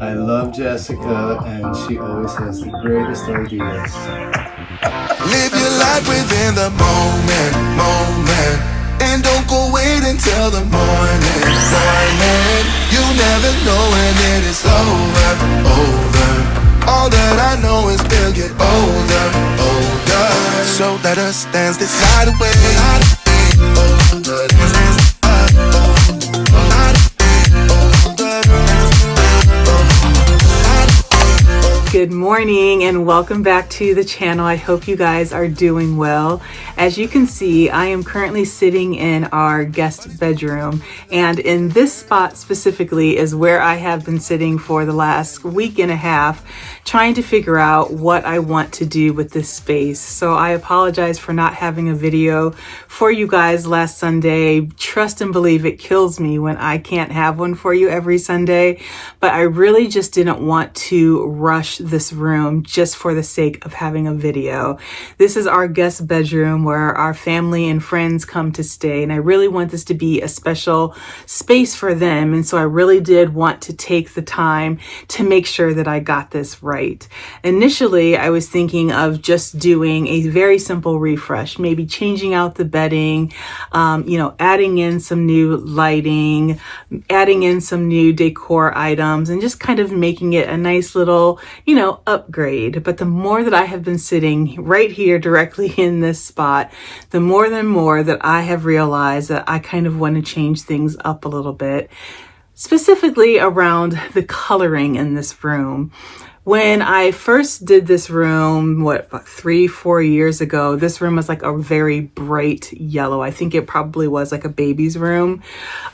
I love Jessica, and she always has the greatest ideas. Live your life within the moment, and don't go wait until the morning. You never know when it is over. All that I know is we'll get older. So let us dance this night away. Good morning and welcome back to the channel. I hope you guys are doing well. As you can see, I am currently sitting in our guest bedroom, and in this spot specifically is where I have been sitting for the last week and a half, trying to figure out what I want to do with this space. So I apologize for not having a video for you guys last Sunday. Trust and believe it kills me when I can't have one for you every Sunday, but I really just didn't want to rush this room just for the sake of having a video. This is our guest bedroom where our family and friends come to stay, and I really want this to be a special space for them, and so I really did want to take the time to make sure that I got this right. Initially, I was thinking of just doing a very simple refresh, maybe changing out the bedding, adding in some new lighting, adding in some new decor items, and just kind of making it a nice little upgrade. But the more that I have been sitting right here directly in this spot, the more that I have realized that I kind of want to change things up a little bit, specifically around the coloring in this room. When I first did this room, about 3-4 years ago, this room was like a very bright yellow. I think it probably was like a baby's room,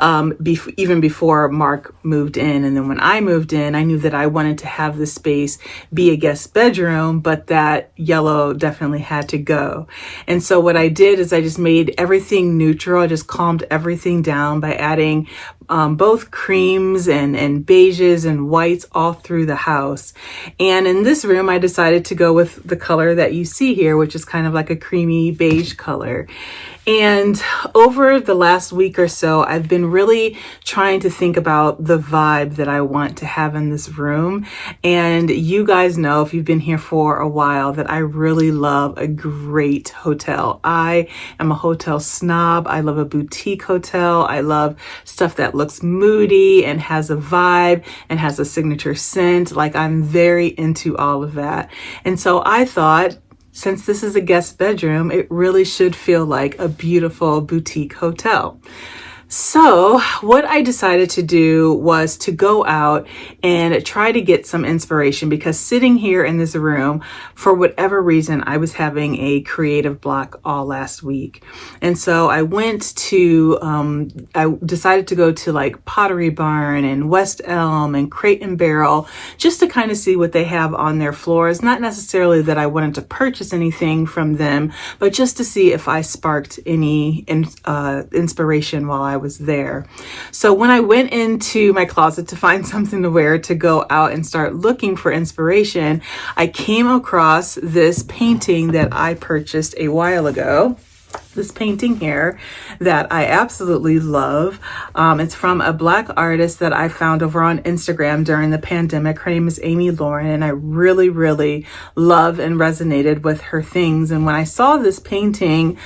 even before Mark moved in. And then when I moved in, I knew that I wanted to have this space be a guest bedroom, but that yellow definitely had to go. And so what I did is I just made everything neutral. I just calmed everything down by adding both creams and beiges and whites all through the house. And in this room, I decided to go with the color that you see here, which is kind of like a creamy beige color. And over the last week or so, I've been really trying to think about the vibe that I want to have in this room. And you guys know, if you've been here for a while, that I really love a great hotel. I am a hotel snob. I love a boutique hotel. I love stuff that looks moody and has a vibe and has a signature scent. Like, I'm very into all of that. And so I thought, since this is a guest bedroom, it really should feel like a beautiful boutique hotel. So what I decided to do was to go out and try to get some inspiration, because sitting here in this room, for whatever reason, I was having a creative block all last week. And so I decided to go to like Pottery Barn and West Elm and Crate and Barrel, just to kind of see what they have on their floors. Not necessarily that I wanted to purchase anything from them, but just to see if I sparked any inspiration while I was there. So when I went into my closet to find something to wear to go out and start looking for inspiration, I came across this painting that I purchased a while ago. This painting here that I absolutely love. It's from a Black artist that I found over on Instagram during the pandemic. Her name is Amy Lauren, and I really, really love and resonated with her things. And when I saw this painting,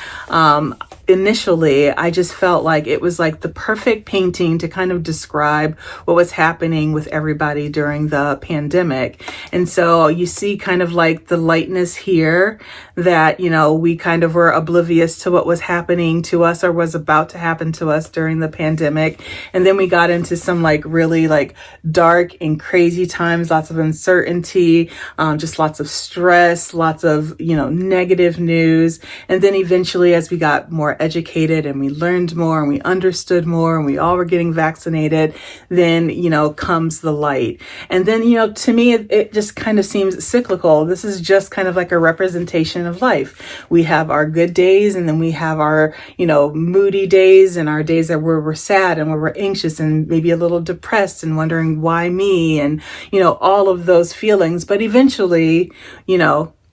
initially, I just felt like it was like the perfect painting to kind of describe what was happening with everybody during the pandemic. And so you see kind of like the lightness here that, we kind of were oblivious to what was happening to us or was about to happen to us during the pandemic. And then we got into some like really like dark and crazy times, lots of uncertainty, just lots of stress, lots of, negative news. And then eventually, as we got more educated and we learned more and we understood more and we all were getting vaccinated, then, comes the light. And then, to me, it just kind of seems cyclical. This is just kind of like a representation of life. We have our good days, and then we have our, moody days, and our days where we're sad and where we're anxious and maybe a little depressed and wondering why me, and, all of those feelings. But eventually,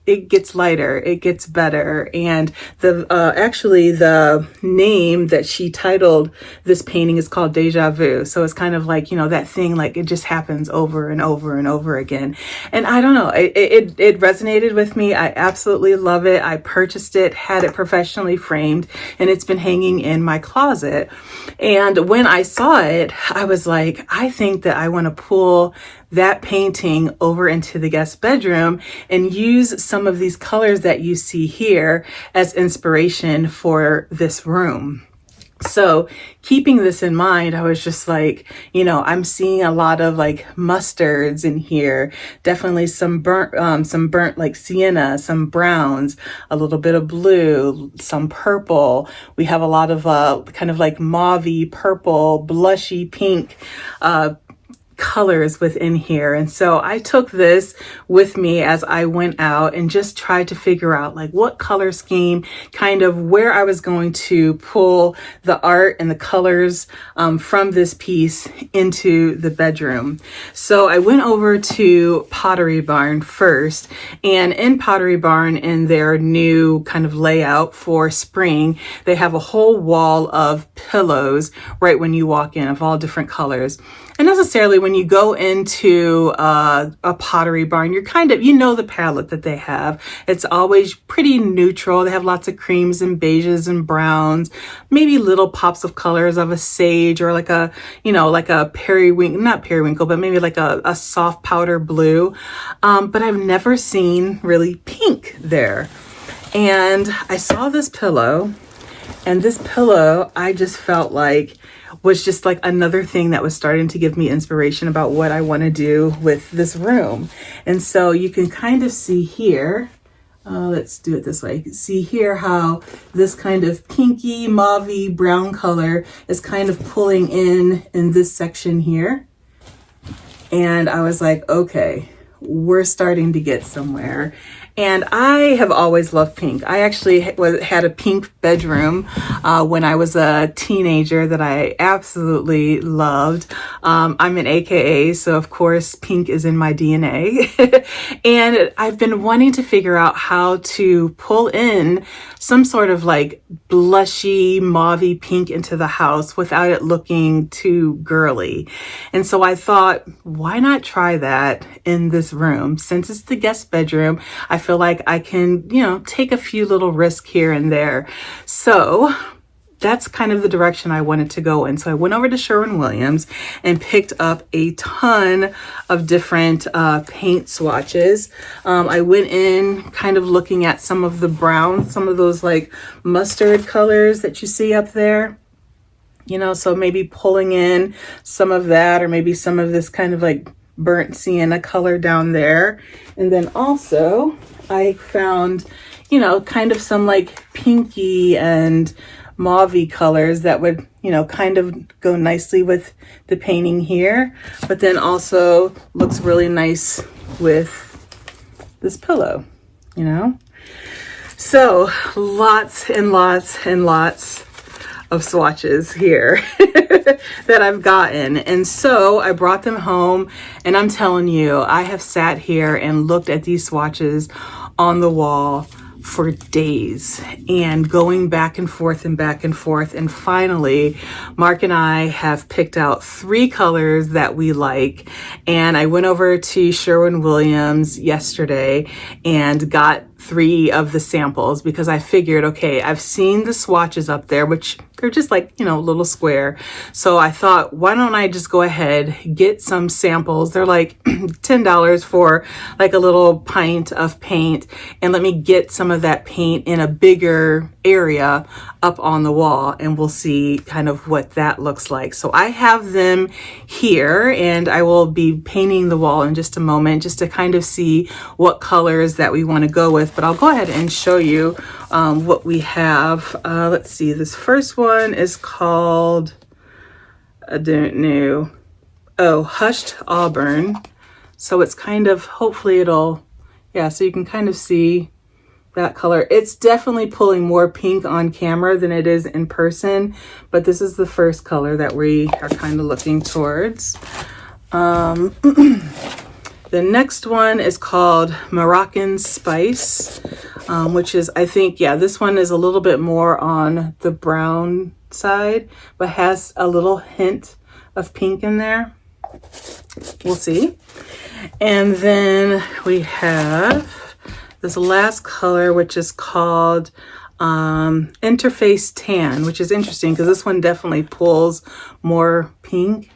it gets lighter, it gets better. And the actually the name that she titled this painting is called Deja Vu. So it's kind of like, you know, that thing, like it just happens over and over and over again. And I don't know, it resonated with me. I absolutely love it. I purchased it, had it professionally framed, and it's been hanging in my closet. And when I saw it, I was like, I think that I want to pull that painting over into the guest bedroom and use some of these colors that you see here as inspiration for this room. So keeping this in mind, I was just like, you know, I'm seeing a lot of like mustards in here, definitely some burnt like sienna, some browns, a little bit of blue, some purple. We have a lot of kind of like mauvey, purple, blushy pink, colors within here. And so I took this with me as I went out and just tried to figure out like what color scheme, kind of where I was going to pull the art and the colors from this piece into the bedroom. So I went over to Pottery Barn first, and in Pottery Barn, in their new kind of layout for spring, they have a whole wall of pillows right when you walk in, of all different colors. And necessarily when you go into a Pottery Barn, you're kind of, you know, the palette that they have. It's always pretty neutral. They have lots of creams and beiges and browns, maybe little pops of colors of a sage or like a, you know, like a periwinkle, not periwinkle, but maybe like a soft powder blue. But I've never seen really pink there. And I saw this pillow, and this pillow, I just felt like was just like another thing that was starting to give me inspiration about what I want to do with this room. And so you can kind of see here, let's do it this way. You can see here how this kind of pinky, mauvey, brown color is kind of pulling in this section here. And I was like, okay, we're starting to get somewhere. And I have always loved pink. I actually had a pink bedroom when I was a teenager that I absolutely loved. I'm an AKA, so of course pink is in my DNA. And I've been wanting to figure out how to pull in some sort of like blushy, mauvey pink into the house without it looking too girly. And so I thought, why not try that in this room? Since it's the guest bedroom, I feel like I can, you know, take a few little risks here and there. So that's kind of the direction I wanted to go in. So I went over to Sherwin and picked up a ton of different paint swatches. I went in kind of looking at some of the browns, some of those like mustard colors that you see up there. You know, so maybe pulling in some of that, or maybe some of this kind of like burnt sienna color down there. And then also I found, you know, kind of some like pinky and mauvey colors that would, you know, kind of go nicely with the painting here, but then also looks really nice with this pillow, you know? So lots and lots and lots of swatches here that I've gotten. And so I brought them home, and I'm telling you, I have sat here and looked at these swatches on the wall for days and going back and forth and back and forth. And finally, Mark and I have picked out 3 colors that we like. And I went over to Sherwin-Williams yesterday and got 3 of the samples because I figured, okay, I've seen the swatches up there, which they're just like, you know, a little square. So I thought, why don't I just go ahead, get some samples. They're like $10 for like a little pint of paint, and let me get some of that paint in a bigger area up on the wall, and we'll see kind of what that looks like. So I have them here, and I will be painting the wall in just a moment just to kind of see what colors that we want to go with. But I'll go ahead and show you what we have. Let's see, this first one is called, I don't know, Hushed Auburn. So it's kind of, hopefully it'll, yeah, so you can kind of see that color. It's definitely pulling more pink on camera than it is in person, but this is the first color that we are kind of looking towards. The next one is called Moroccan Spice, which is, I think, yeah, this one is a little bit more on the brown side, but has a little hint of pink in there. We'll see. And then we have this last color, which is called Interface Tan, which is interesting because this one definitely pulls more pink,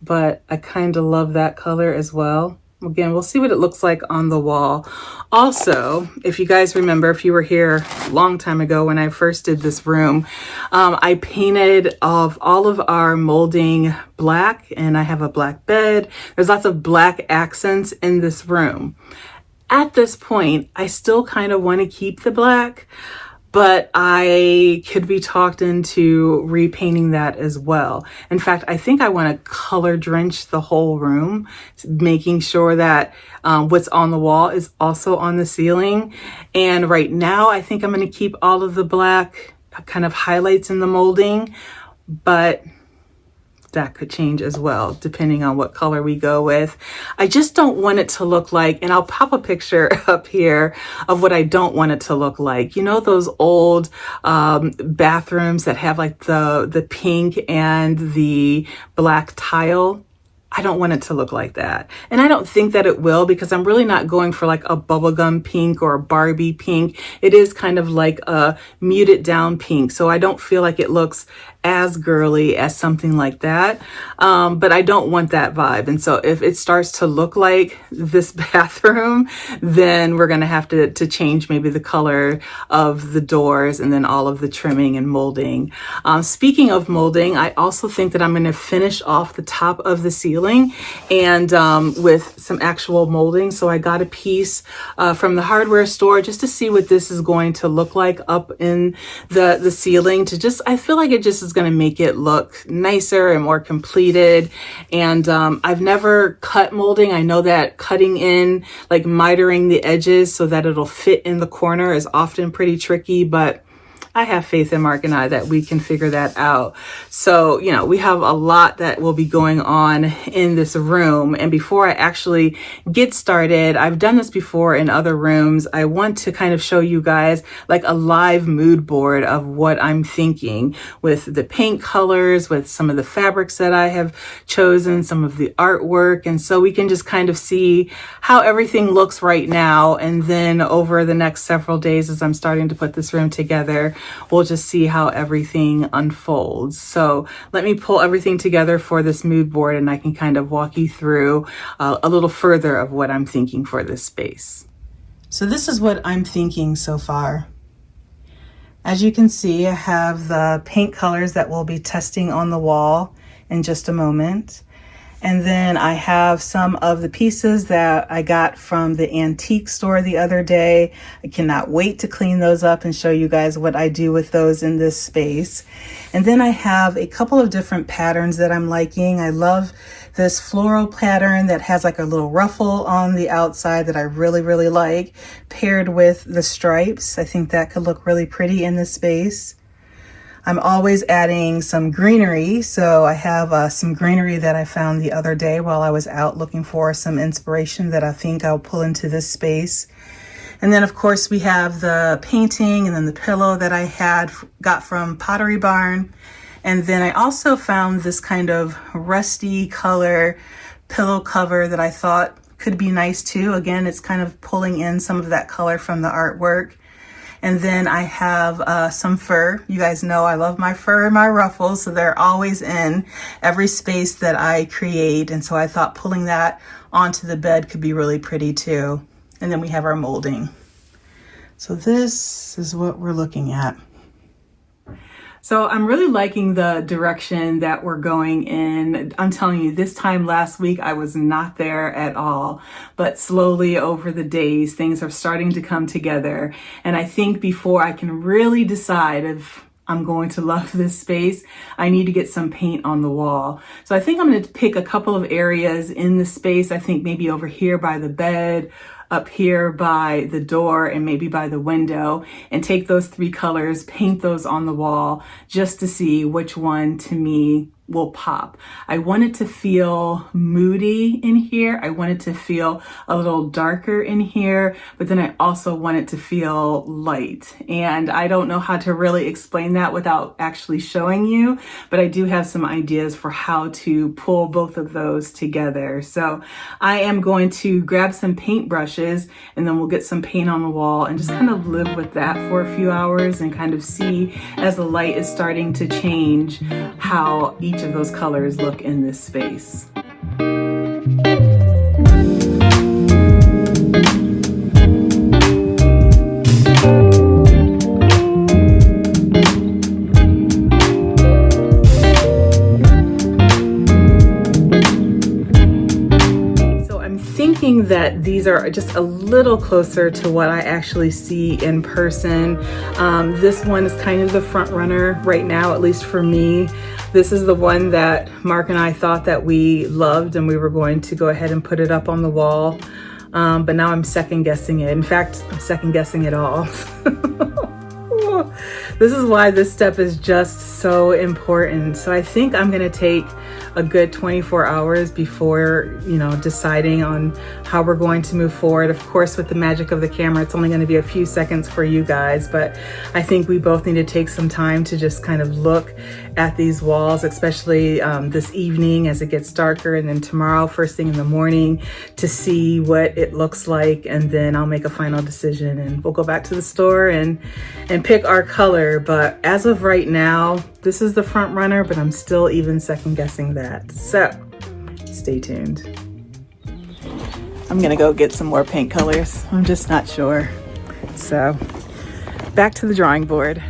but I kind of love that color as well. Again, we'll see what it looks like on the wall. Also, if you guys remember, if you were here a long time ago when I first did this room, I painted all of our molding black, and I have a black bed. There's lots of black accents in this room. At this point, I still kind of want to keep the black, but I could be talked into repainting that as well. In fact, I think I want to color drench the whole room, making sure that what's on the wall is also on the ceiling. And right now, I think I'm going to keep all of the black kind of highlights in the molding, but that could change as well, depending on what color we go with. I just don't want it to look like, and I'll pop a picture up here of what I don't want it to look like. You know, those old bathrooms that have like the pink and the black tile? I don't want it to look like that. And I don't think that it will, because I'm really not going for like a bubblegum pink or a Barbie pink. It is kind of like a muted down pink. So I don't feel like it looks as girly as something like that. But I don't want that vibe. And so if it starts to look like this bathroom, then we're going to have to change maybe the color of the doors and then all of the trimming and molding. Speaking of molding, I also think that I'm going to finish off the top of the ceiling and with some actual molding. So I got a piece from the hardware store just to see what this is going to look like up in the ceiling, to just, I feel like it just is going to make it look nicer and more completed. And I've never cut molding. I know that cutting in, like mitering the edges so that it'll fit in the corner, is often pretty tricky, but I have faith in Mark and I that we can figure that out. So, you know, we have a lot that will be going on in this room. And before I actually get started, I've done this before in other rooms. I want to kind of show you guys like a live mood board of what I'm thinking with the paint colors, with some of the fabrics that I have chosen, some of the artwork. And so we can just kind of see how everything looks right now. And then over the next several days, as I'm starting to put this room together, we'll just see how everything unfolds. So let me pull everything together for this mood board, and I can kind of walk you through a little further of what I'm thinking for this space. So this is what I'm thinking so far. As you can see, I have the paint colors that we'll be testing on the wall in just a moment. And then I have some of the pieces that I got from the antique store the other day. I cannot wait to clean those up and show you guys what I do with those in this space. And then I have a couple of different patterns that I'm liking. I love this floral pattern that has like a little ruffle on the outside that I really, really like, paired with the stripes. I think that could look really pretty in this space. I'm always adding some greenery. So I have some greenery that I found the other day while I was out looking for some inspiration that I think I'll pull into this space. And then of course we have the painting and then the pillow that I got from Pottery Barn. And then I also found this kind of rusty color pillow cover that I thought could be nice too. Again, it's kind of pulling in some of that color from the artwork. And then I have some fur. You guys know I love my fur and my ruffles, so they're always in every space that I create. And so I thought pulling that onto the bed could be really pretty too. And then we have our molding. So this is what we're looking at. So I'm really liking the direction that we're going in. I'm telling you, this time last week, I was not there at all, but slowly over the days, things are starting to come together. And I think before I can really decide if I'm going to love this space, I need to get some paint on the wall. So I think I'm going to pick a couple of areas in the space. I think maybe over here by the bed, up here by the door, and maybe by the window, and take those three colors, paint those on the wall just to see which one to me will pop. I want it to feel moody in here. I want it to feel a little darker in here, but then I also want it to feel light. And I don't know how to really explain that without actually showing you, but I do have some ideas for how to pull both of those together. So I am going to grab some paint brushes and then we'll get some paint on the wall and just kind of live with that for a few hours and kind of see as the light is starting to change how each of those colors look in this space. That these are just a little closer to what I actually see in person. This one is kind of the front runner right now, at least for me. This is the one that Mark and I thought that we loved and we were going to go ahead and put it up on the wall. But now I'm second guessing it. In fact, I'm second guessing it all. This is why this step is just so important. So I think I'm gonna take a good 24 hours before, deciding on how we're going to move forward. Of course, with the magic of the camera, it's only gonna be a few seconds for you guys, but I think we both need to take some time to just kind of look at these walls, especially this evening as it gets darker, and then tomorrow, first thing in the morning, to see what it looks like, and then I'll make a final decision and we'll go back to the store and pick our color. But as of right now, this is the front runner, but I'm still even second guessing that. So stay tuned. I'm gonna go get some more paint colors. I'm just not sure. So back to the drawing board.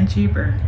Cheaper.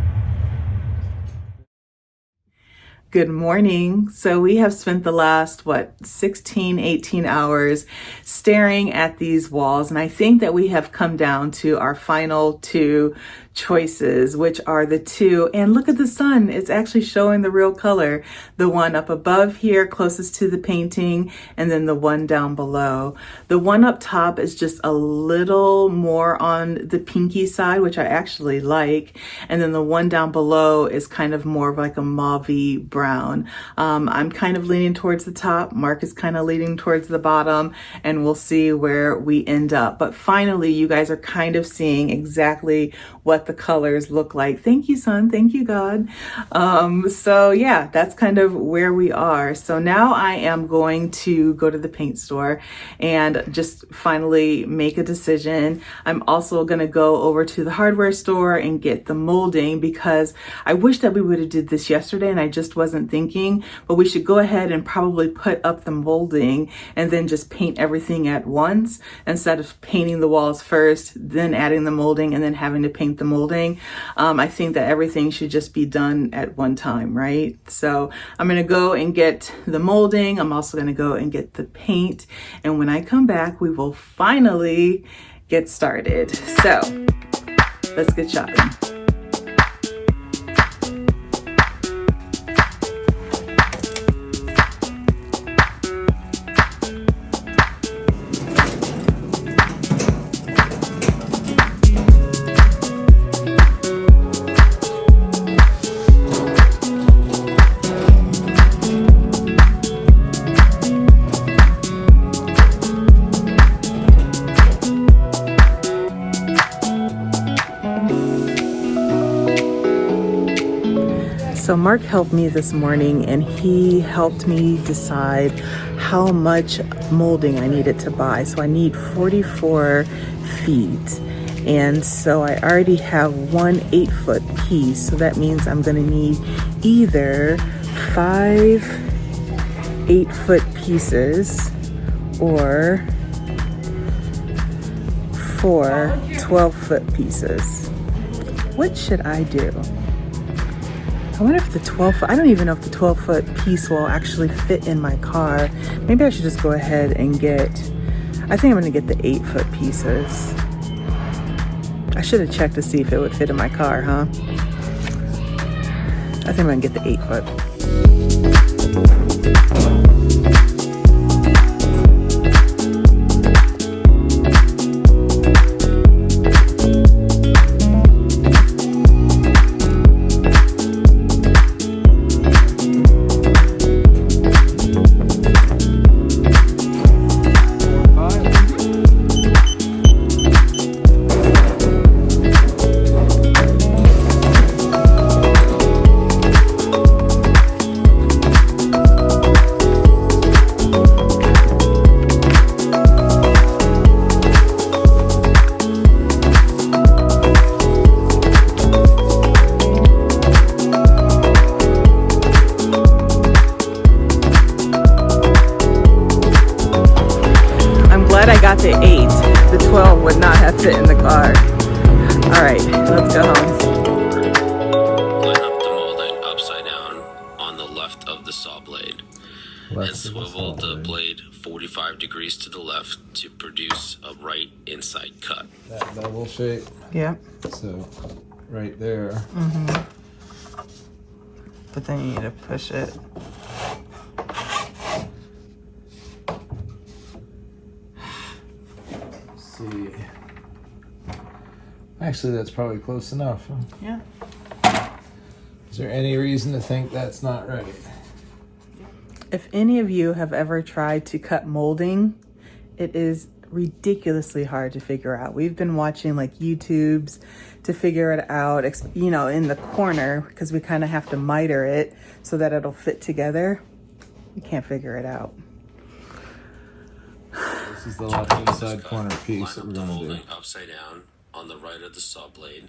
Good morning. So we have spent the last, 16, 18 hours staring at these walls. And I think that we have come down to our final two choices, which are the two, and look at the sun, it's actually showing the real color. The one up above here closest to the painting, and then the one down below. The one up top is just a little more on the pinky side, which I actually like, and then the one down below is kind of more of like a mauve-y brown. I'm kind of leaning towards the top, Mark is kind of leaning towards the bottom, and we'll see where we end up. But finally, you guys are kind of seeing exactly what the colors look like. Thank you, son. Thank you, God. So yeah, that's kind of where we are. So now I am going to go to the paint store and just finally make a decision. I'm also going to go over to the hardware store and get the molding, because I wish that we would have did this yesterday and I just wasn't thinking, but we should go ahead and probably put up the molding and then just paint everything at once instead of painting the walls first, then adding the molding and then having to paint the molding. I think that everything should just be done at one time, right? So I'm gonna go and get the molding. I'm also gonna go and get the paint. And when I come back, we will finally get started. So let's get shopping. So Mark helped me this morning and he helped me decide how much molding I needed to buy. So I need 44 feet. And so I already have one 8-foot piece. So that means I'm gonna need either 5 8-foot pieces or 4 12-foot pieces. What should I do? I wonder if the 12-foot, I don't even know if the 12-foot piece will actually fit in my car. Maybe I should just go ahead and get, I think I'm gonna get the 8-foot pieces. I should have checked to see if it would fit in my car, huh? I think I'm gonna get the 8-foot. I got the 8. The 12 would not have fit in the car. All right, let's go home. Line up the molding upside down on the left of the saw blade. And swivel the blade 45 degrees to the left to produce a right inside cut. That double shape. Yeah. So, right there. Mm-hmm. But then you need to push it. See. Actually, that's probably close enough. Yeah. Is there any reason to think that's not right? If any of you have ever tried to cut molding, it is ridiculously hard to figure out. We've been watching like YouTubes to figure it out, you know, in the corner, because we kind of have to miter it so that it'll fit together. You can't figure it out. This is the left inside corner piece that we're Line up the going to do. molding upside down on the right of the saw blade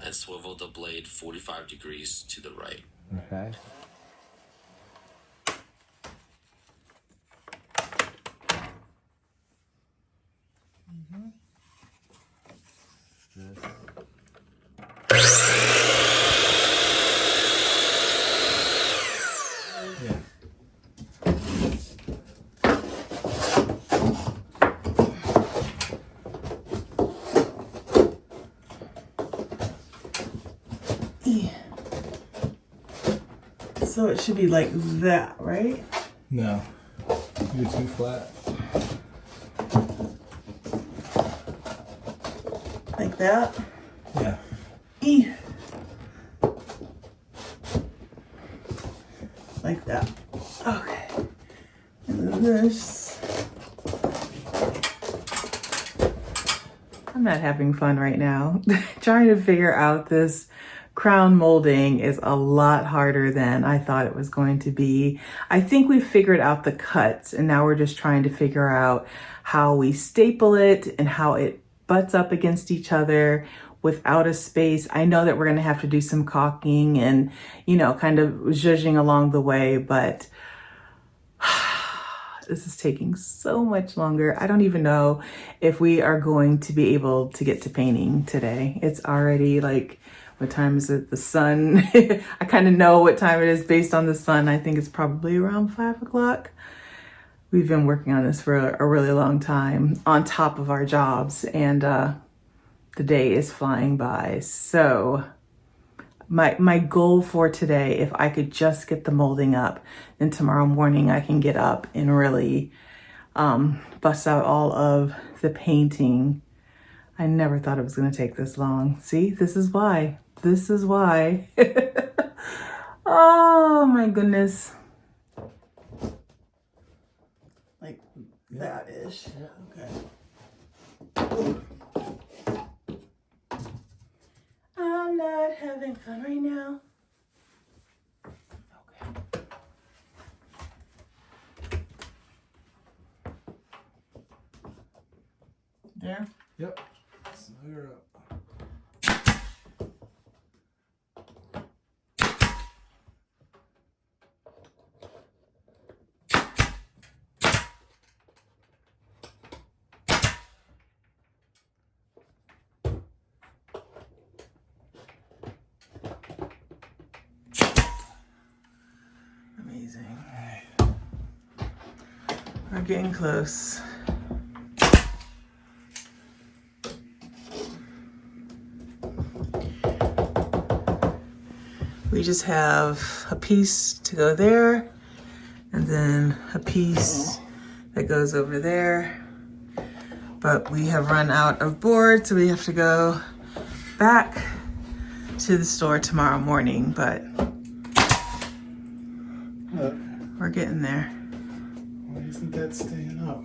and swivel the blade 45 degrees to the right. Okay. So it should be like that, right? No. You're too flat. Like that? Yeah. Like that. Okay. And then this. I'm not having fun right now. Trying to figure out this crown molding is a lot harder than I thought it was going to be. I think we figured out the cuts, and now we're just trying to figure out how we staple it and how it butts up against each other without a space. I know that we're going to have to do some caulking and, you know, kind of zhuzhing along the way, but this is taking so much longer. I don't even know if we are going to be able to get to painting today. It's already like, what time is it? The sun. I kind of know what time it is based on the sun. I think it's probably around 5 o'clock. We've been working on this for a really long time on top of our jobs, and the day is flying by. So my goal for today, if I could just get the molding up, then tomorrow morning I can get up and really bust out all of the painting. I never thought it was going to take this long. See, this is why. This is why. Oh my goodness. Like that-ish. Okay. I'm not having fun right now. Okay. There? Yep. Snug her up. amazing. We're getting close. We just have a piece to go there, and then a piece that goes over there. But we have run out of board, so we have to go back to the store tomorrow morning, but we're getting there. Why isn't that staying up?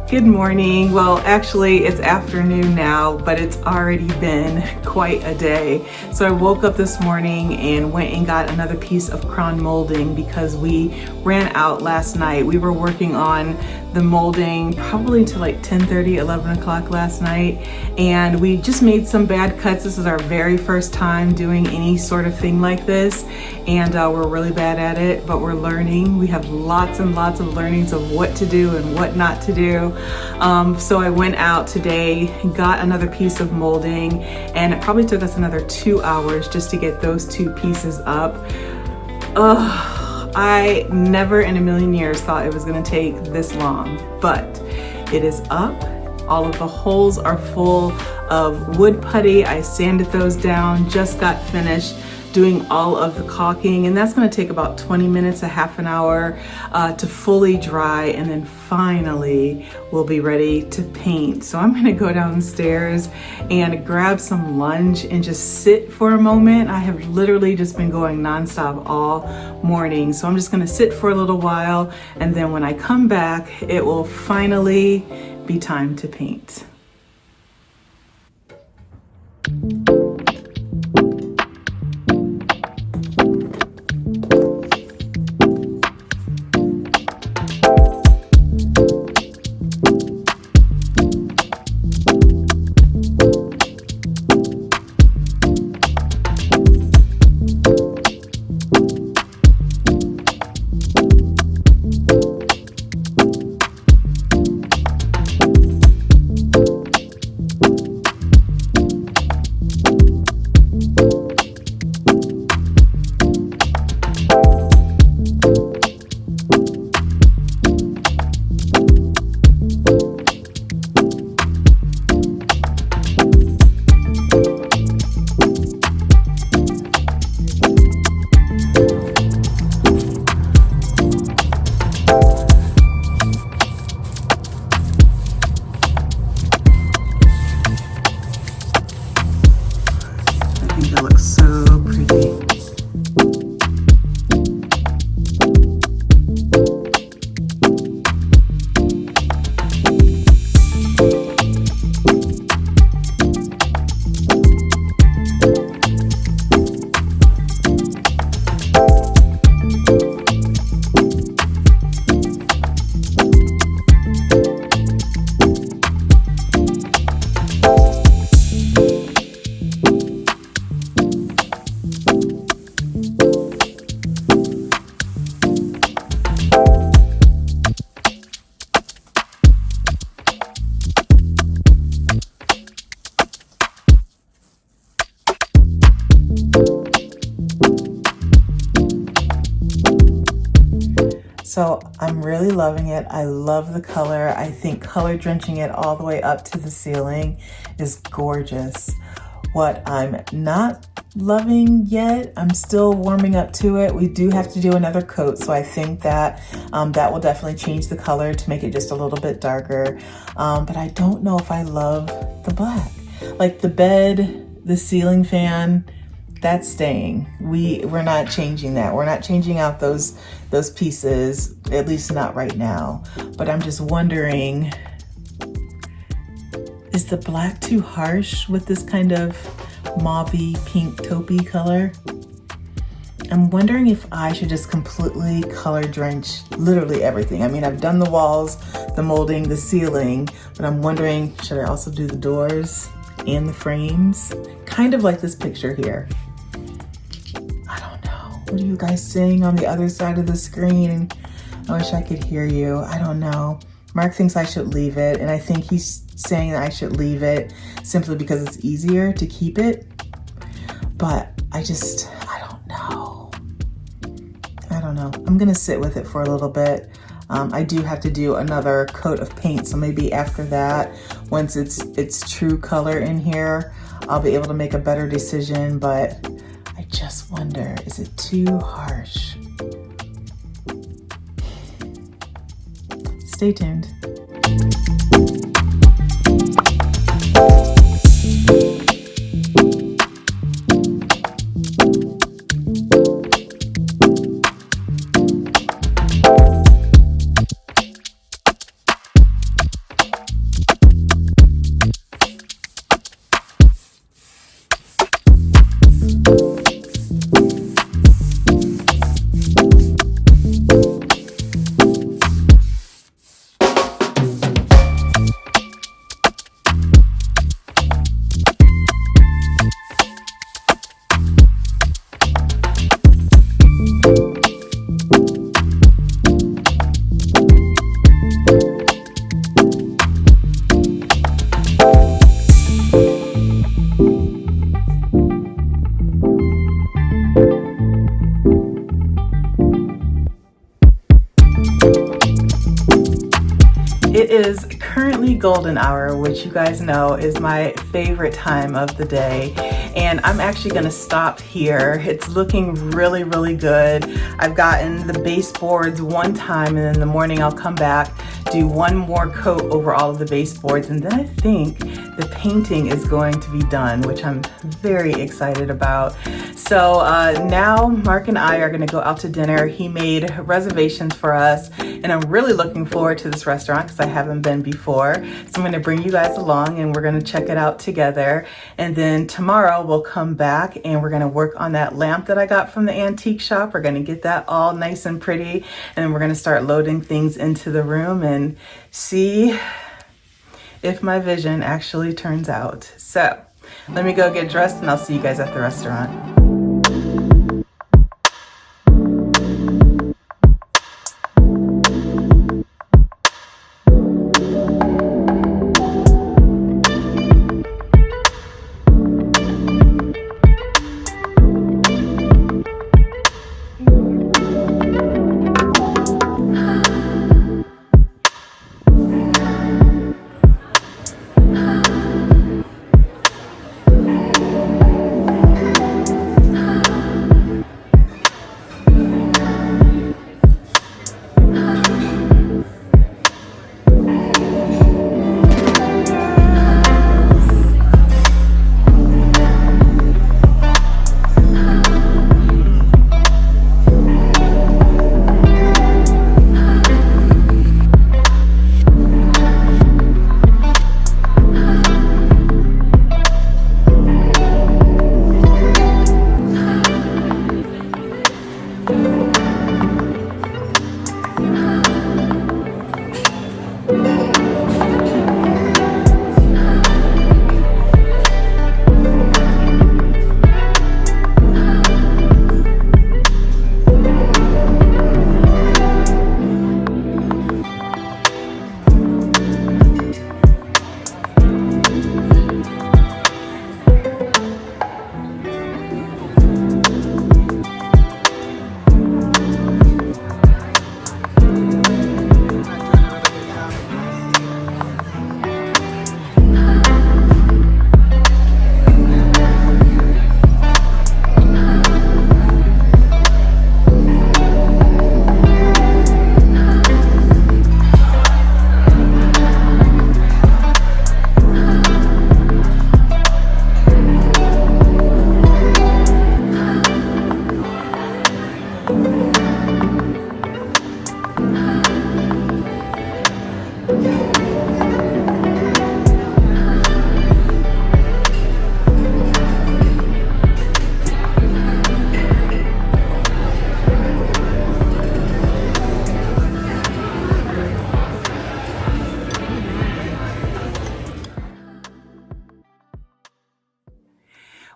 Good morning. Well, actually it's afternoon now, but it's already been quite a day. So I woke up this morning and went and got another piece of crayon molding because we ran out last night. We were working on the molding probably until like 10:30, 11 o'clock last night, and we just made some bad cuts. This is our very first time doing any sort of thing like this, and we're really bad at it, but we're learning. We have lots and lots of learnings of what to do and what not to do. So I went out today, got another piece of molding, and it probably took us another 2 hours just to get those two pieces up. I never in a million years thought it was gonna take this long, but it is up. All of the holes are full of wood putty. I sanded those down, just got finished doing all of the caulking, and that's gonna take about 20 minutes, a half an hour to fully dry, and then finally we'll be ready to paint. So I'm gonna go downstairs and grab some lunch and just sit for a moment. I have literally just been going nonstop all morning, so I'm just gonna sit for a little while, and then when I come back, it will finally be time to paint. think that looks so pretty. So I'm really loving it. I love the color. I think color drenching it all the way up to the ceiling is gorgeous. What I'm not loving yet, I'm still warming up to it. We do have to do another coat, so I think that that will definitely change the color to make it just a little bit darker. But I don't know if I love the black. Like the bed, the ceiling fan, that's staying. We're not changing that. We're not changing out those pieces, at least not right now. But I'm just wondering, is the black too harsh with this kind of mauvey pink taupey color? I'm wondering if I should just completely color drench literally everything. I mean, I've done the walls, the molding, the ceiling, but I'm wondering, should I also do the doors and the frames? Kind of like this picture here. I don't know. What are you guys saying on the other side of the screen? I wish I could hear you. I don't know. Mark thinks I should leave it, and I think he's saying that I should leave it simply because it's easier to keep it. But I don't know. I don't know. I'm gonna sit with it for a little bit. I do have to do another coat of paint, so maybe after that, once it's true color in here, I'll be able to make a better decision. But I just wonder, is it too harsh? Stay tuned. It is currently golden hour, which you guys know is my favorite time of the day. And I'm actually gonna stop here. It's looking really, really good. I've gotten the baseboards one time, and then in the morning I'll come back, do one more coat over all of the baseboards, and then I think the painting is going to be done, which I'm very excited about. So now Mark and I are gonna go out to dinner. He made reservations for us, and I'm really looking forward to this restaurant because I haven't been before. So I'm gonna bring you guys along and we're gonna check it out together. And then tomorrow we'll come back and we're gonna work on that lamp that I got from the antique shop. We're gonna get that all nice and pretty, and then we're gonna start loading things into the room and see if my vision actually turns out. So let me go get dressed and I'll see you guys at the restaurant.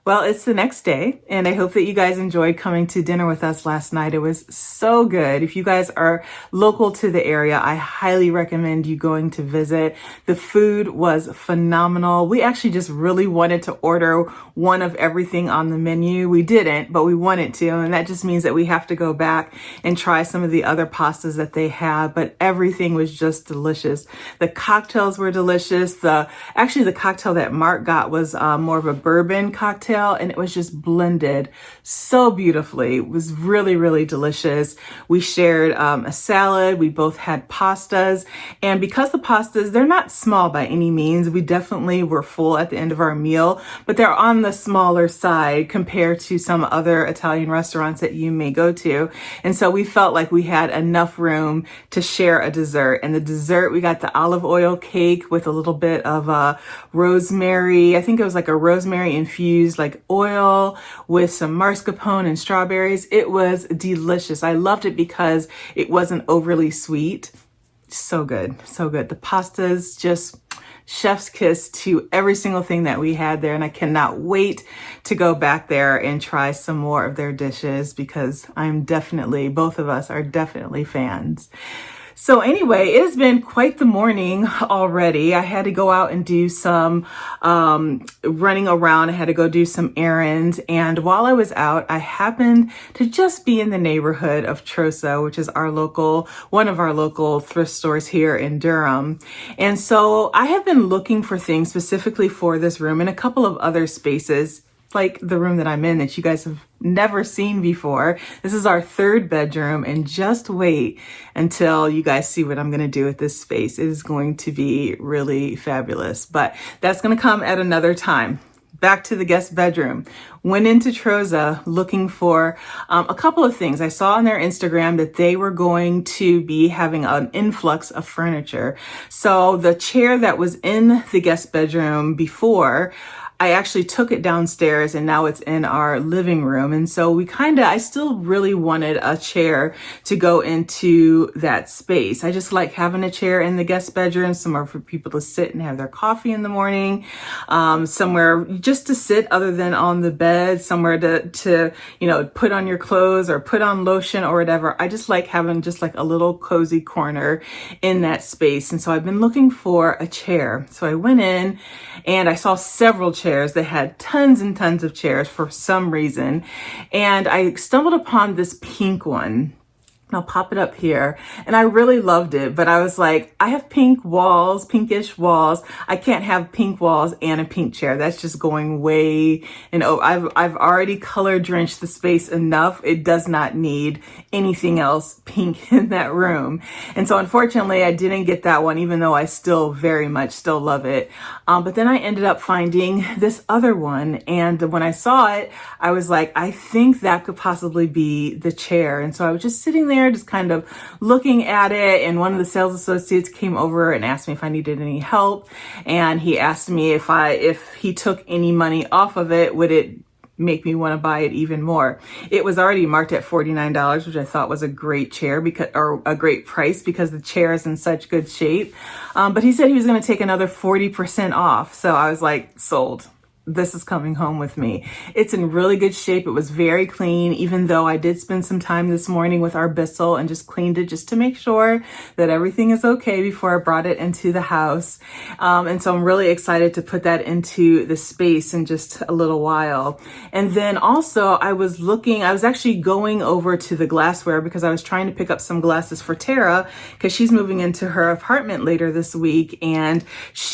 Well, it's the next day, and I hope that you guys enjoyed coming to dinner with us last night. It was so good. If you guys are local to the area, I highly recommend you going to visit. The food was phenomenal. We actually just really wanted to order one of everything on the menu. We didn't, but we wanted to, and that just means that we have to go back and try some of the other pastas that they have, but everything was just delicious. The cocktails were delicious. The cocktail that Mark got was more of a bourbon cocktail, and it was just blended so beautifully. It was really, really delicious. We shared a salad. We both had pastas, and because the pastas, they're not small by any means. We definitely were full at the end of our meal, but they're on the smaller side compared to some other Italian restaurants that you may go to. And so we felt like we had enough room to share a dessert. And the dessert, we got the olive oil cake with a little bit of rosemary. I think it was like a rosemary infused like oil with some mascarpone and strawberries. It was delicious. I loved it because it wasn't overly sweet. So good, so good. The pastas, just chef's kiss to every single thing that we had there. And I cannot wait to go back there and try some more of their dishes because both of us are definitely fans. So anyway, it has been quite the morning already. I had to go out and do some running around. I had to go do some errands. And while I was out, I happened to just be in the neighborhood of Trosa, which is one of our local thrift stores here in Durham. And so I have been looking for things specifically for this room and a couple of other spaces, like the room that I'm in that you guys have never seen before. This is our third bedroom, and just wait until you guys see what I'm going to do with this space. It is going to be really fabulous, but that's going to come at another time. Back to the guest bedroom. Went into Trosa looking for a couple of things. I saw on their Instagram that they were going to be having an influx of furniture. So the chair that was in the guest bedroom before, I actually took it downstairs and now it's in our living room. And so I still really wanted a chair to go into that space. I just like having a chair in the guest bedroom, somewhere for people to sit and have their coffee in the morning, somewhere just to sit other than on the bed, somewhere to put on your clothes or put on lotion or whatever. I just like having just like a little cozy corner in that space. And so I've been looking for a chair. So I went in and I saw several chairs. They had tons and tons of chairs for some reason. And I stumbled upon this pink one. I'll pop it up here. And I really loved it, but I was like, I have pink walls, pinkish walls. I can't have pink walls and a pink chair. That's just going way, I've already color drenched the space enough. It does not need anything else pink in that room. And so unfortunately I didn't get that one, even though I still very much still love it. But then I ended up finding this other one. And when I saw it, I was like, I think that could possibly be the chair. And so I was just sitting there, just kind of looking at it, and one of the sales associates came over and asked me if I needed any help, and he asked me if he took any money off of it, would it make me want to buy it even more. It was already marked at $49, which I thought was a great a great price because the chair is in such good shape. But he said he was going to take another 40% off. So I was like, sold. This is coming home with me. It's in really good shape. It was very clean, even though I did spend some time this morning with our Bissell and just cleaned it just to make sure that everything is okay before I brought it into the house. And so I'm really excited to put that into the space in just a little while. And then also I was actually going over to the glassware because I was trying to pick up some glasses for Tara because she's moving into her apartment later this week. And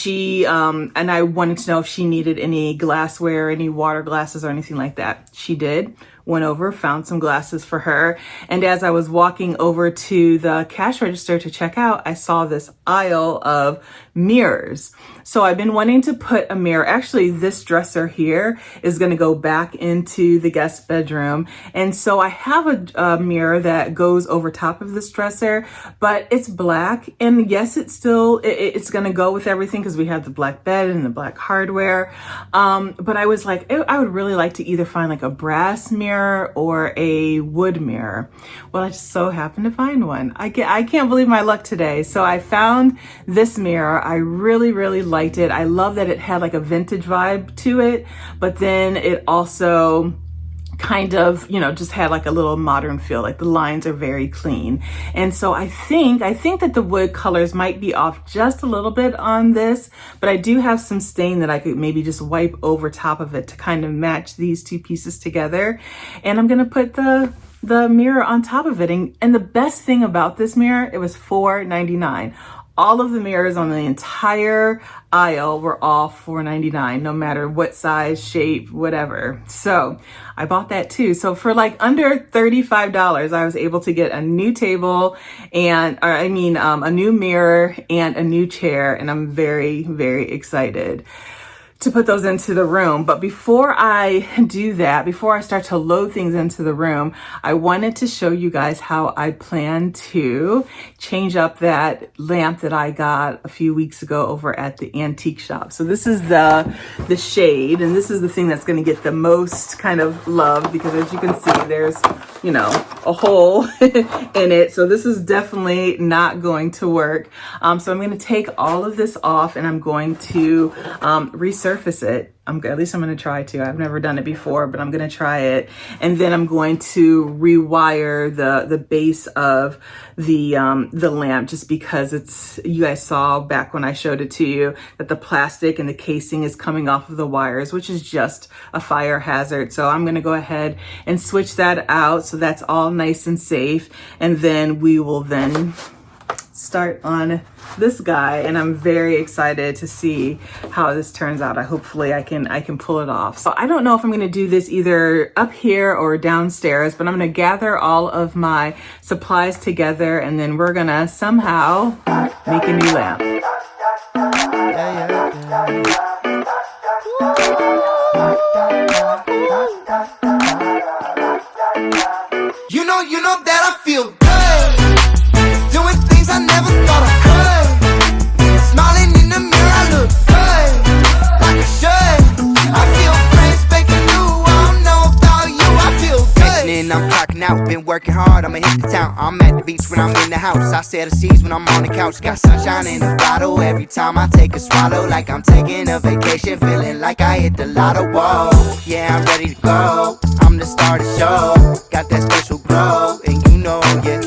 and I wanted to know if she needed any glassware, any water glasses or anything like that. She did. Went over, found some glasses for her. And as I was walking over to the cash register to check out, I saw this aisle of mirrors. So I've been wanting to put a mirror. Actually, this dresser here is going to go back into the guest bedroom. And so I have a mirror that goes over top of this dresser, but it's black. And yes, it's going to go with everything because we have the black bed and the black hardware. But I was like, I would really like to either find like a brass mirror mirror or a wood mirror. Well, I just so happened to find one. I can't believe my luck today. So I found this mirror. I really, really liked it. I love that it had like a vintage vibe to it, but then it also kind of, you know, just had like a little modern feel, like the lines are very clean. And so I think that the wood colors might be off just a little bit on this, but I do have some stain that I could maybe just wipe over top of it to kind of match these two pieces together. And I'm gonna put the mirror on top of it. And the best thing about this mirror, it was $4.99. All of the mirrors on the entire aisle were all $4.99, no matter what size, shape, whatever. So I bought that too. So for like under $35, I was able to get a new table and, a new mirror and a new chair. And I'm very, very excited to put those into the room. But before I do that, before I start to load things into the room, I wanted to show you guys how I plan to change up that lamp that I got a few weeks ago over at the antique shop. So this is the shade, and this is the thing that's going to get the most kind of love, because as you can see, there's, you know, a hole in it. So this is definitely not going to work. So I'm going to take all of this off and I'm going to resurface it. At least I'm going to try to. I've never done it before, but I'm going to try it. And then I'm going to rewire the base of the lamp, just because you guys saw back when I showed it to you that the plastic and the casing is coming off of the wires, which is just a fire hazard. So I'm going to go ahead and switch that out. So that's all nice and safe. And then we will then start on this guy, and I'm very excited to see how this turns out. Hopefully I can pull it off. So I don't know if I'm going to do this either up here or downstairs, but I'm going to gather all of my supplies together, and then we're going to somehow make a new lamp. You know that I feel good, doing things I never thought I could. Smiling in the mirror, I look good, like I should. I feel brand spanking new. I don't know about you, I feel good. And I'm clocking out, been working hard, I'ma hit the town. I'm at the beach when I'm in the house, I set the seas when I'm on the couch. Got sunshine in the bottle every time I take a swallow, like I'm taking a vacation, feeling like I hit the lotto. Whoa, yeah, I'm ready to go. I'm the star of the show, got that special glow, and you know, yeah.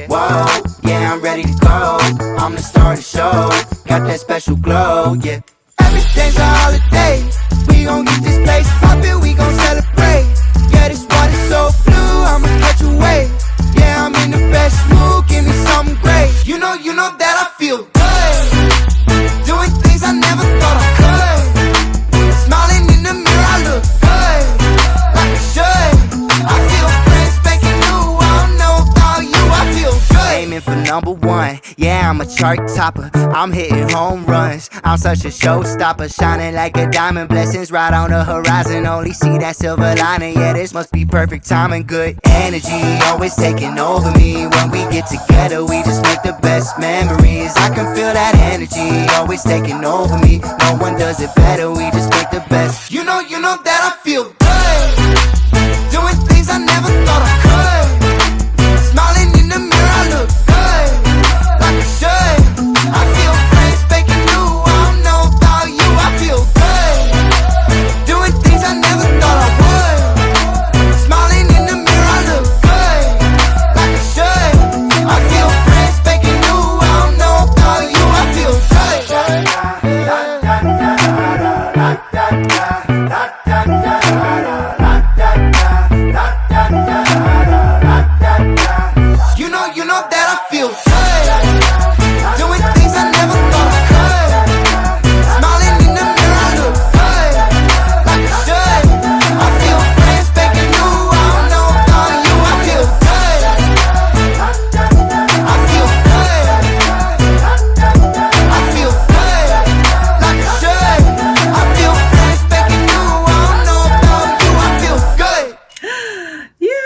Whoa, yeah, I'm ready to go. I'm the star of the show, got that special glow, yeah. Everything's a holiday, we gon' get this place poppin', we gon' celebrate. Yeah, this water's so blue, I'ma catch a wave. Yeah, I'm in the best mood, give me something great. You know that I feel good, doing things I never thought I could. Smiling in the mirror, I look good, like I should. I feel brand spanking new, I don't know about you, I feel good. Aiming for number one, yeah, I'm a chart topper. I'm hitting home runs, I'm such a showstopper. Shining like a diamond, blessings right on the horizon. Only see that silver lining, yeah, this must be perfect timing. Good energy, always taking over me. When we get together, we just make the best memories. I can feel that energy, always taking over me. No one does it better, we just make the best. You know that I feel good, doing things I never thought I could. Smiling in the mirror, I look good, like I should. I feel brand spanking new, I don't know about you, I feel good, doing things I never thought I would. Smiling in the mirror, I look good, like I should. I feel brand spanking new, I don't know about you, I feel good. You know that I feel good, doing things I never thought I could. Smiling in the mirror, I look good, like I should. I feel brand spanking new, I don't know about you, I feel good. I feel good, I feel good, like I should. I feel brand spanking new, I don't know about you, I feel good. Yay!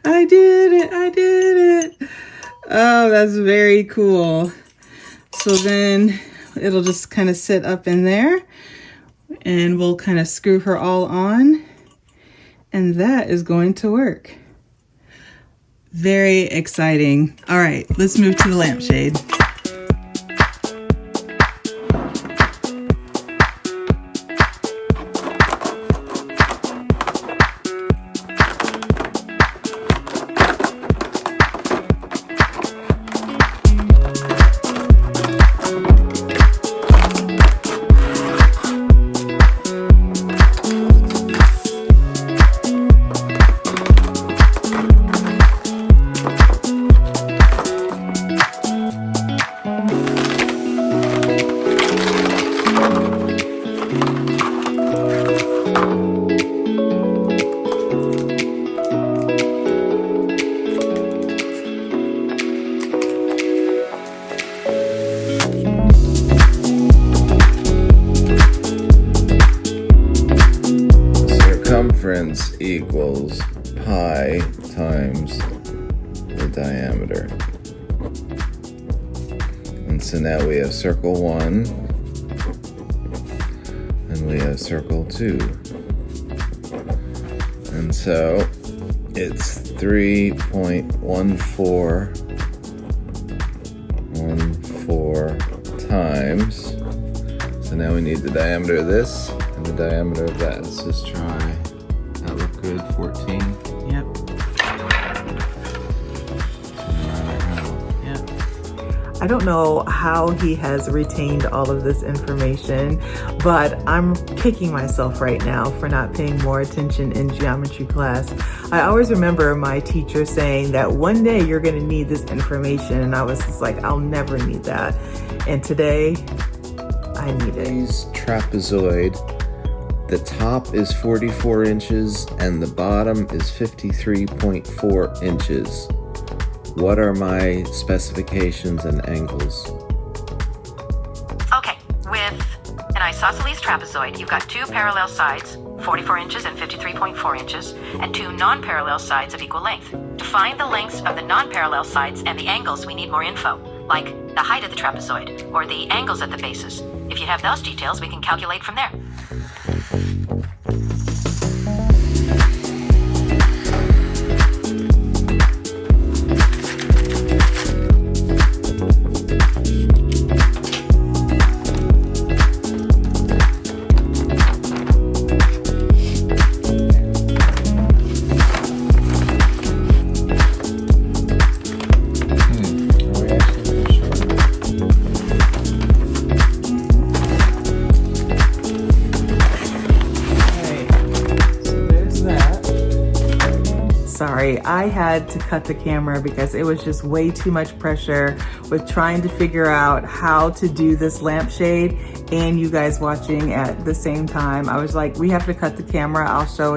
I did it. Oh, that's very cool. So then it'll just kind of sit up in there. and we'll kind of screw her all on, and that is going to work. Very exciting. All right, let's move to the lampshade. Circumference equals pi times the diameter. And so now we have circle 1 and we have circle 2. And so it's 3.14 times. So now we need the diameter of this and the diameter of that. Let's just try. That look good, 14. Yep. Yep. I don't know how he has retained all of this information, but I'm kicking myself right now for not paying more attention in geometry class. I always remember my teacher saying that one day you're going to need this information, and I was just like, I'll never need that. And today, I need it. This trapezoid, the top is 44 inches and the bottom is 53.4 inches. What are my specifications and angles? Okay, with an isosceles trapezoid, you've got two parallel sides, 44 inches and 53.4 inches, and two non-parallel sides of equal length. To find the lengths of the non-parallel sides and the angles, we need more info, like the height of the trapezoid or the angles at the bases. If you have those details, we can calculate from there. Sorry, I had to cut the camera because it was just way too much pressure with trying to figure out how to do this lampshade and you guys watching at the same time. I was like, we have to cut the camera. I'll show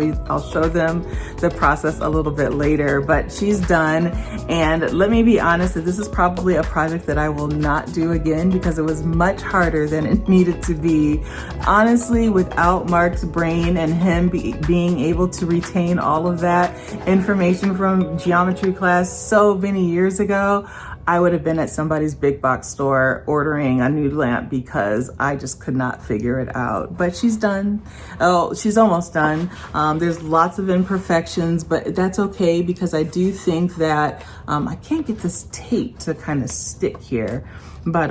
them the process a little bit later, but she's done. And let me be honest that this is probably a project that I will not do again because it was much harder than it needed to be. Honestly, without Mark's brain and him being able to retain all of that information from geometry class so many years ago, I would have been at somebody's big box store ordering a new lamp because I just could not figure it out. But she's done. Oh, she's almost done. There's lots of imperfections, but that's okay because I do think that I can't get this tape to kind of stick here. But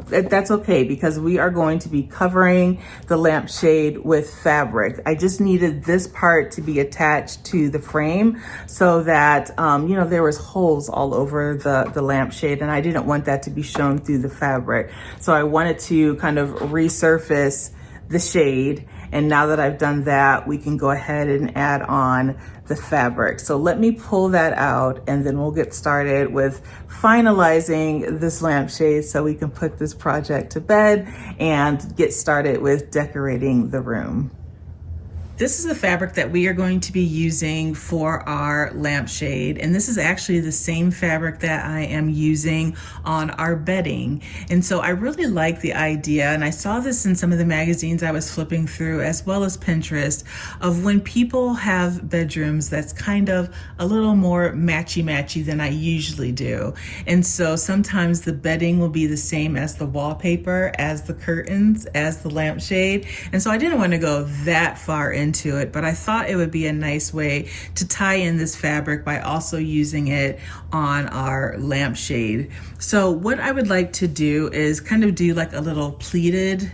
that's okay because we are going to be covering the lampshade with fabric. I just needed this part to be attached to the frame so that, you know, there was holes all over the lampshade and I didn't want that to be shown through the fabric. So I wanted to kind of resurface the shade. And now that I've done that, we can go ahead and add on the fabric. So let me pull that out and then we'll get started with finalizing this lampshade so we can put this project to bed and get started with decorating the room. this is the fabric that we are going to be using for our lampshade. And this is actually the same fabric that I am using on our bedding. And so I really like the idea, and I saw this in some of the magazines I was flipping through, as well as Pinterest, of when people have bedrooms that's kind of a little more matchy-matchy than I usually do. And so sometimes the bedding will be the same as the wallpaper, as the curtains, as the lampshade. And so I didn't want to go that far into it, but I thought it would be a nice way to tie in this fabric by also using it on our lampshade. So what I would like to do is kind of do like a little pleated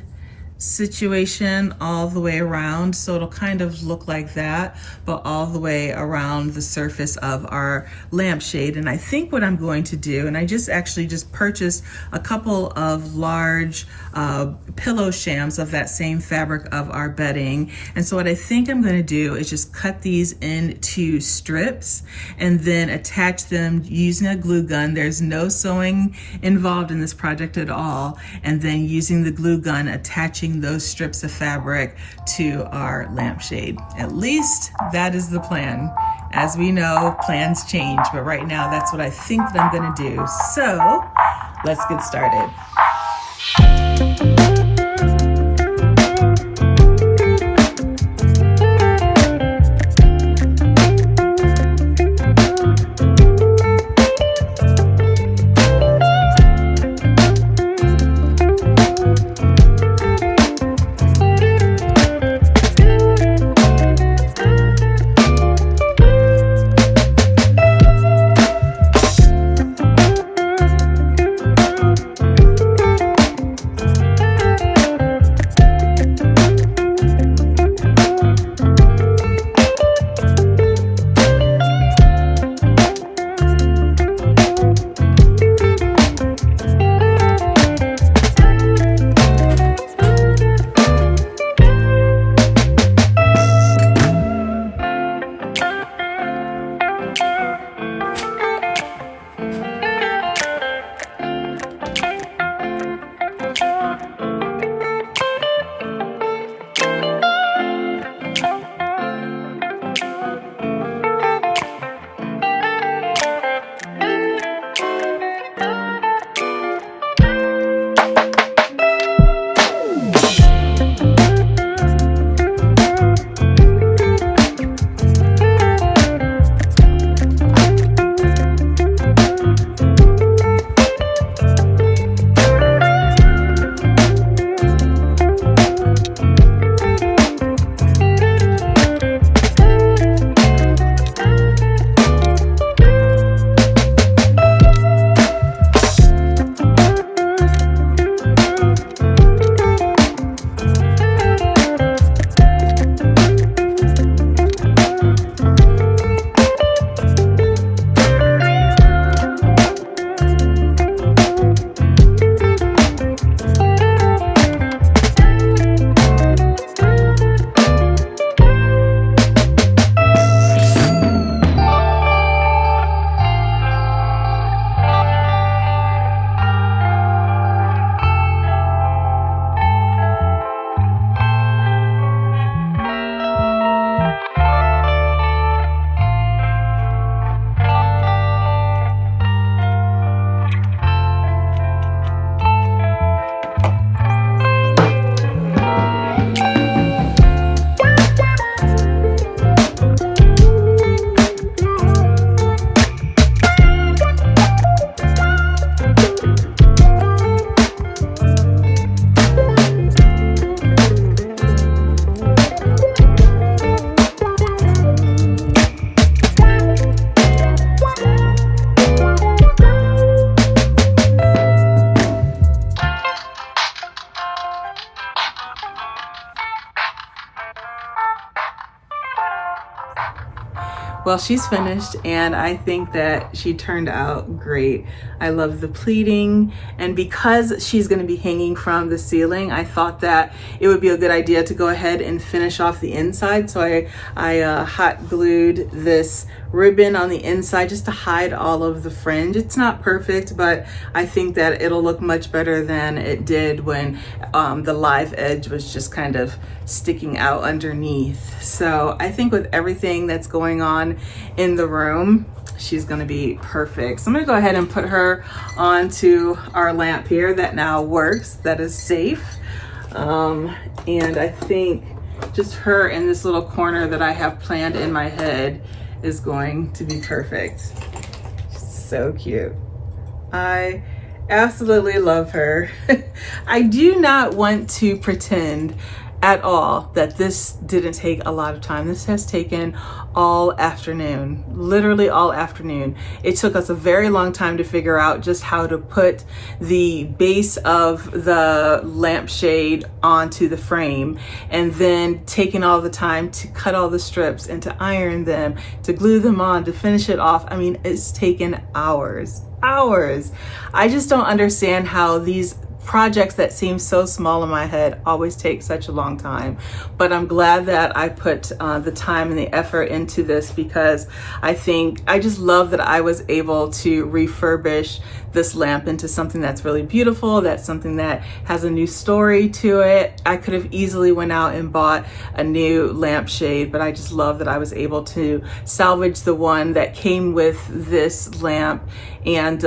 situation all the way around, so it'll kind of look like that, but all the way around the surface of our lampshade. And I think what I'm going to do, and I just purchased a couple of large pillow shams of that same fabric of our bedding. And so what I think I'm going to do is just cut these into strips and then attach them using a glue gun. There's no sewing involved in this project at all. And then using the glue gun, attaching those strips of fabric to our lampshade. At least that is the plan. As we know, plans change, but right now that's what I think that I'm going to do. So let's get started. Well, she's finished, and I think that she turned out great. I love the pleating, and because she's going to be hanging from the ceiling, I thought that it would be a good idea to go ahead and finish off the inside. So I hot glued this ribbon on the inside just to hide all of the fringe. It's not perfect, but I think that it'll look much better than it did when the live edge was just kind of sticking out underneath. So I think with everything that's going on in the room, she's gonna be perfect. So I'm gonna go ahead and put her onto our lamp here that now works, that is safe. And I think just her in this little corner that I have planned in my head is going to be perfect. So cute. I absolutely love her. I do not want to pretend at all that this didn't take a lot of time. This has taken all afternoon, literally all afternoon. It took us a very long time to figure out just how to put the base of the lampshade onto the frame, and then taking all the time to cut all the strips and to iron them, to glue them on, to finish it off. I mean, it's taken hours. I just don't understand how these projects that seem so small in my head always take such a long time. But I'm glad that I put the time and the effort into this, because I just love that I was able to refurbish this lamp into something that's really beautiful, that's something that has a new story to it. I could have easily went out and bought a new lampshade, but I just love that I was able to salvage the one that came with this lamp. And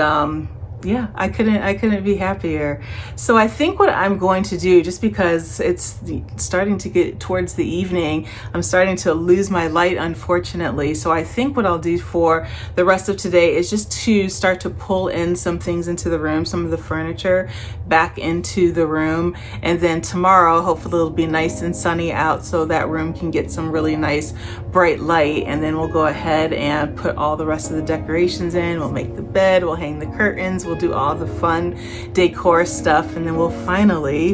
yeah, I couldn't be happier. So I think what I'm going to do, just because it's starting to get towards the evening, I'm starting to lose my light, unfortunately. So I think what I'll do for the rest of today is just to start to pull in some things into the room, some of the furniture back into the room. And then tomorrow, hopefully it'll be nice and sunny out so that room can get some really nice bright light. And then we'll go ahead and put all the rest of the decorations in. We'll make the bed, we'll hang the curtains, we'll do all the fun decor stuff, and then we'll finally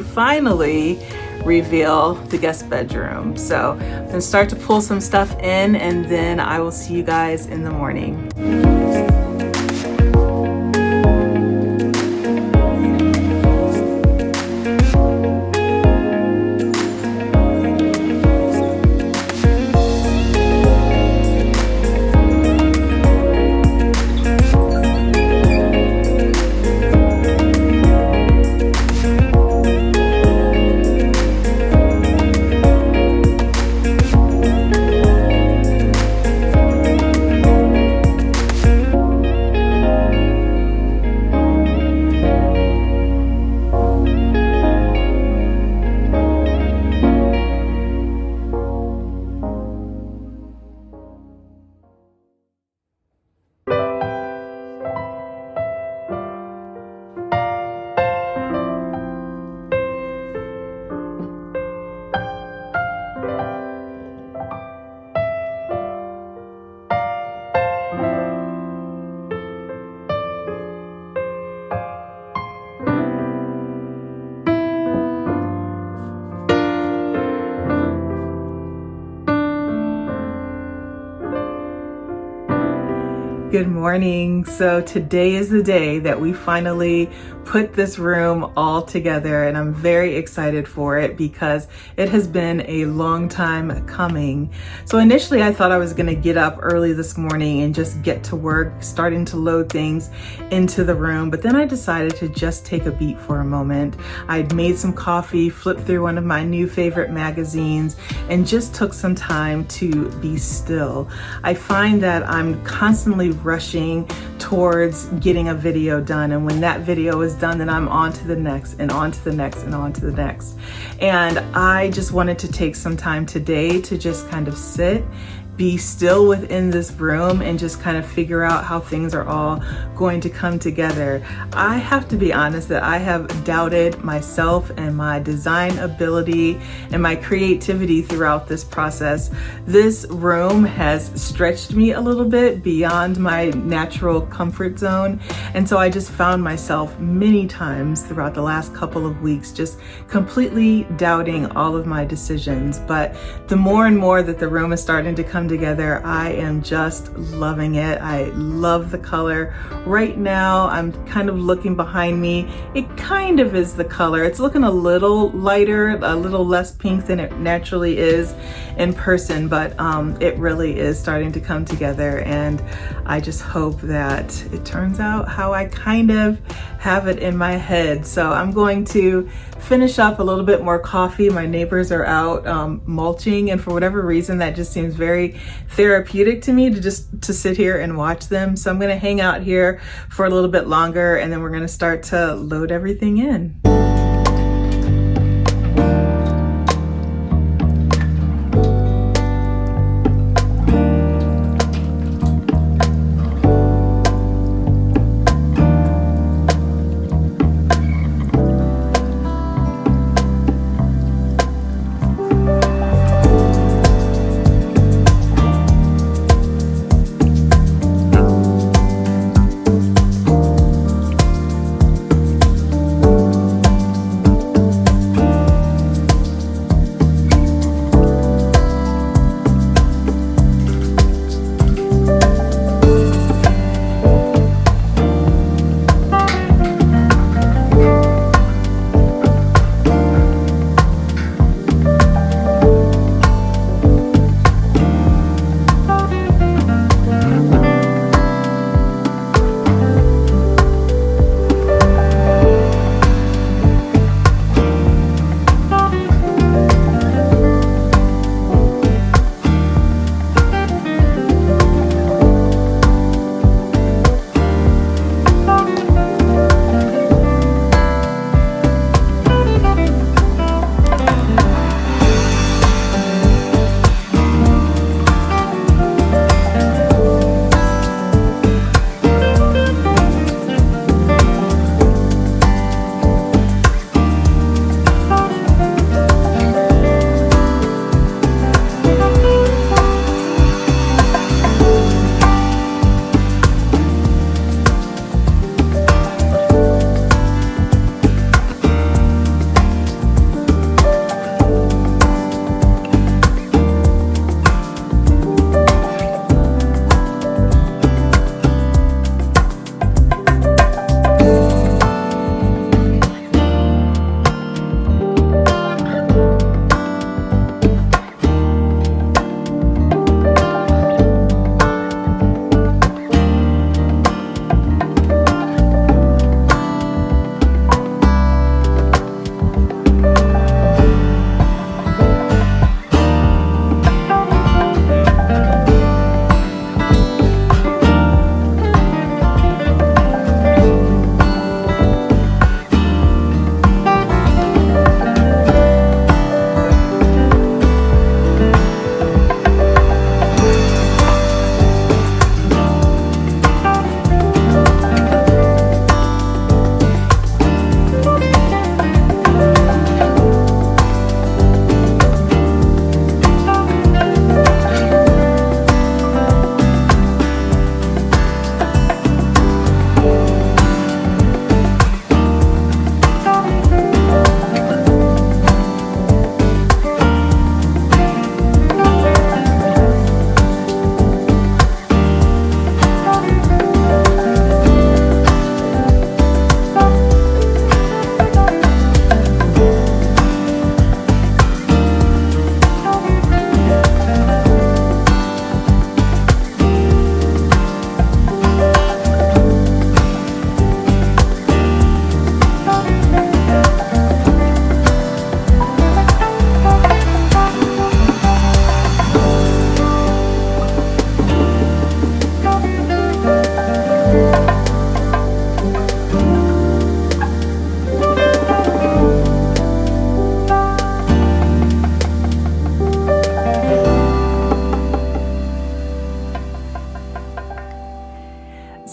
reveal the guest bedroom. So I'm gonna start to pull some stuff in, and then I will see you guys in the morning. Good morning. So today is the day that we finally put this room all together, and I'm very excited for it because it has been a long time coming. So initially I thought I was going to get up early this morning and just get to work, starting to load things into the room, but then I decided to just take a beat for a moment. I'd made some coffee, flipped through one of my new favorite magazines, and just took some time to be still. I find that I'm constantly rushing towards getting a video done, and when that video is done, then I'm on to the next and on to the next and on to the next. And I just wanted to take some time today to just kind of sit, be still within this room, and just kind of figure out how things are all going to come together. I have to be honest that I have doubted myself and my design ability and my creativity throughout this process. This room has stretched me a little bit beyond my natural comfort zone. And so I just found myself many times throughout the last couple of weeks just completely doubting all of my decisions. But the more and more that the room is starting to come come together. I am just loving it. I love the color. Right now, I'm kind of looking behind me. It kind of is the color. It's looking a little lighter, a little less pink than it naturally is in person, but it really is starting to come together, and I just hope that it turns out how I kind of have it in my head. So I'm going to finish up a little bit more coffee. My neighbors are out mulching, and for whatever reason that just seems very therapeutic to me to sit here and watch them. So I'm going to hang out here for a little bit longer, and then we're going to start to load everything in.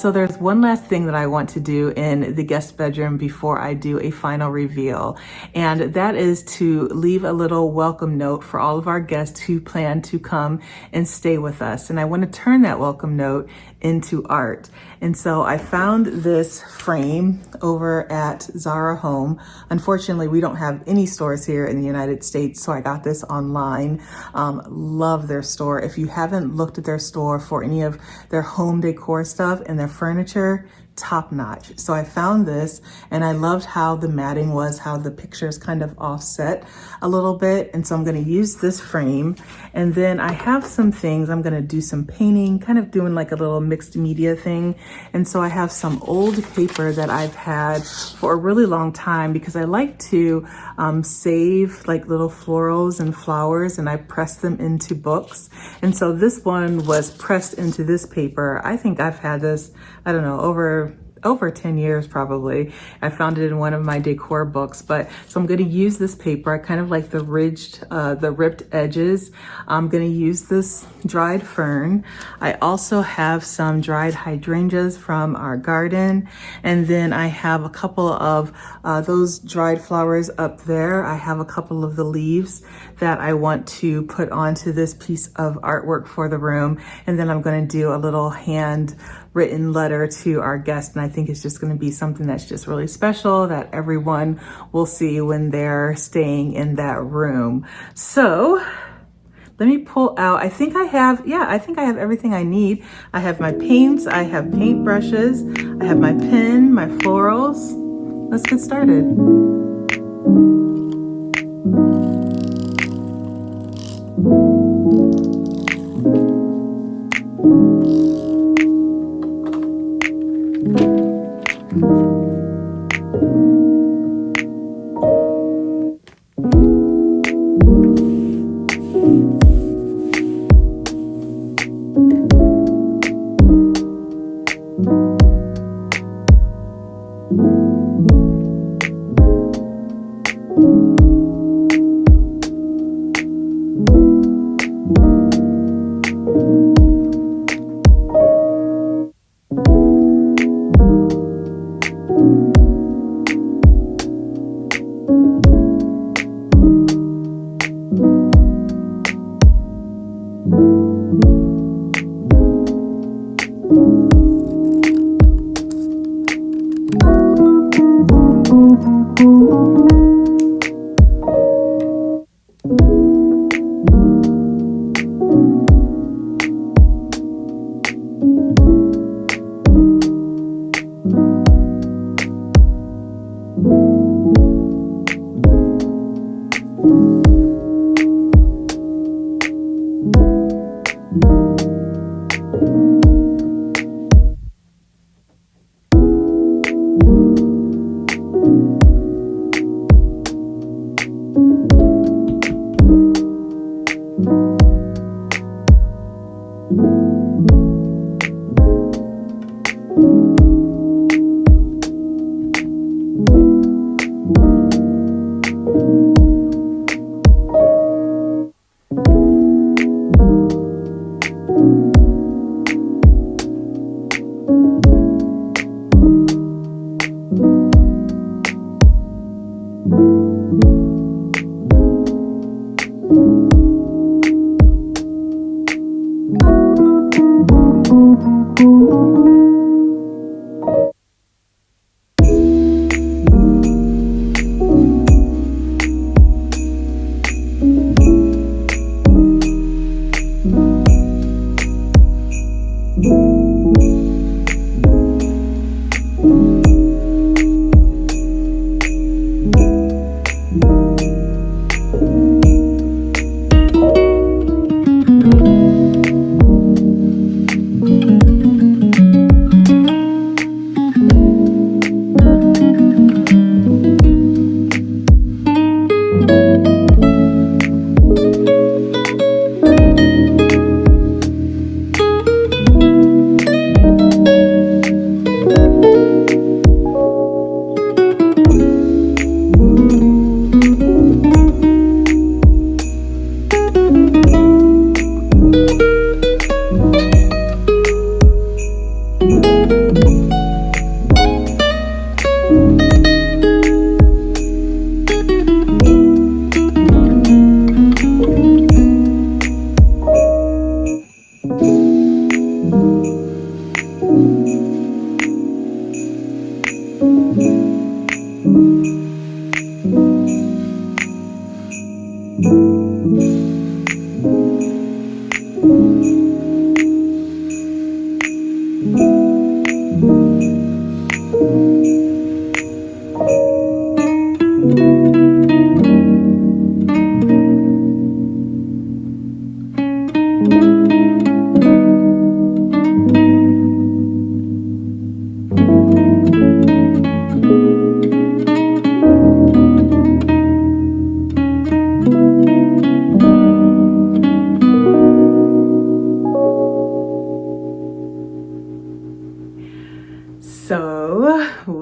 So there's one last thing that I want to do in the guest bedroom before I do a final reveal, and that is to leave a little welcome note for all of our guests who plan to come and stay with us. And I want to turn that welcome note into art. And so I found this frame over at Zara Home. Unfortunately, we don't have any stores here in the United States, so I got this online. Love their store. If you haven't looked at their store for any of their home decor stuff and their furniture, top notch. So I found this and I loved how the matting was, how the pictures kind of offset a little bit. And so I'm going to use this frame. And then I have some things, I'm going to do some painting, kind of doing like a little mixed media thing. And so I have some old paper that I've had for a really long time because I like to save like little florals and flowers, and I press them into books. And so this one was pressed into this paper. I think I've had this, I don't know, over 10 years probably. I found it in one of my decor books, but so I'm going to use this paper. I kind of like the ripped edges. I'm going to use this dried fern. I also have some dried hydrangeas from our garden, and then I have a couple of those dried flowers up there. I have a couple of the leaves that I want to put onto this piece of artwork for the room, and then I'm going to do a little handwritten letter to our guest, and I think it's just going to be something that's just really special that everyone will see when they're staying in that room. So let me pull out, I think I have everything I need. I have my paints, I have paint brushes, I have my pen, my florals. Let's get started.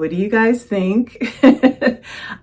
What do you guys think?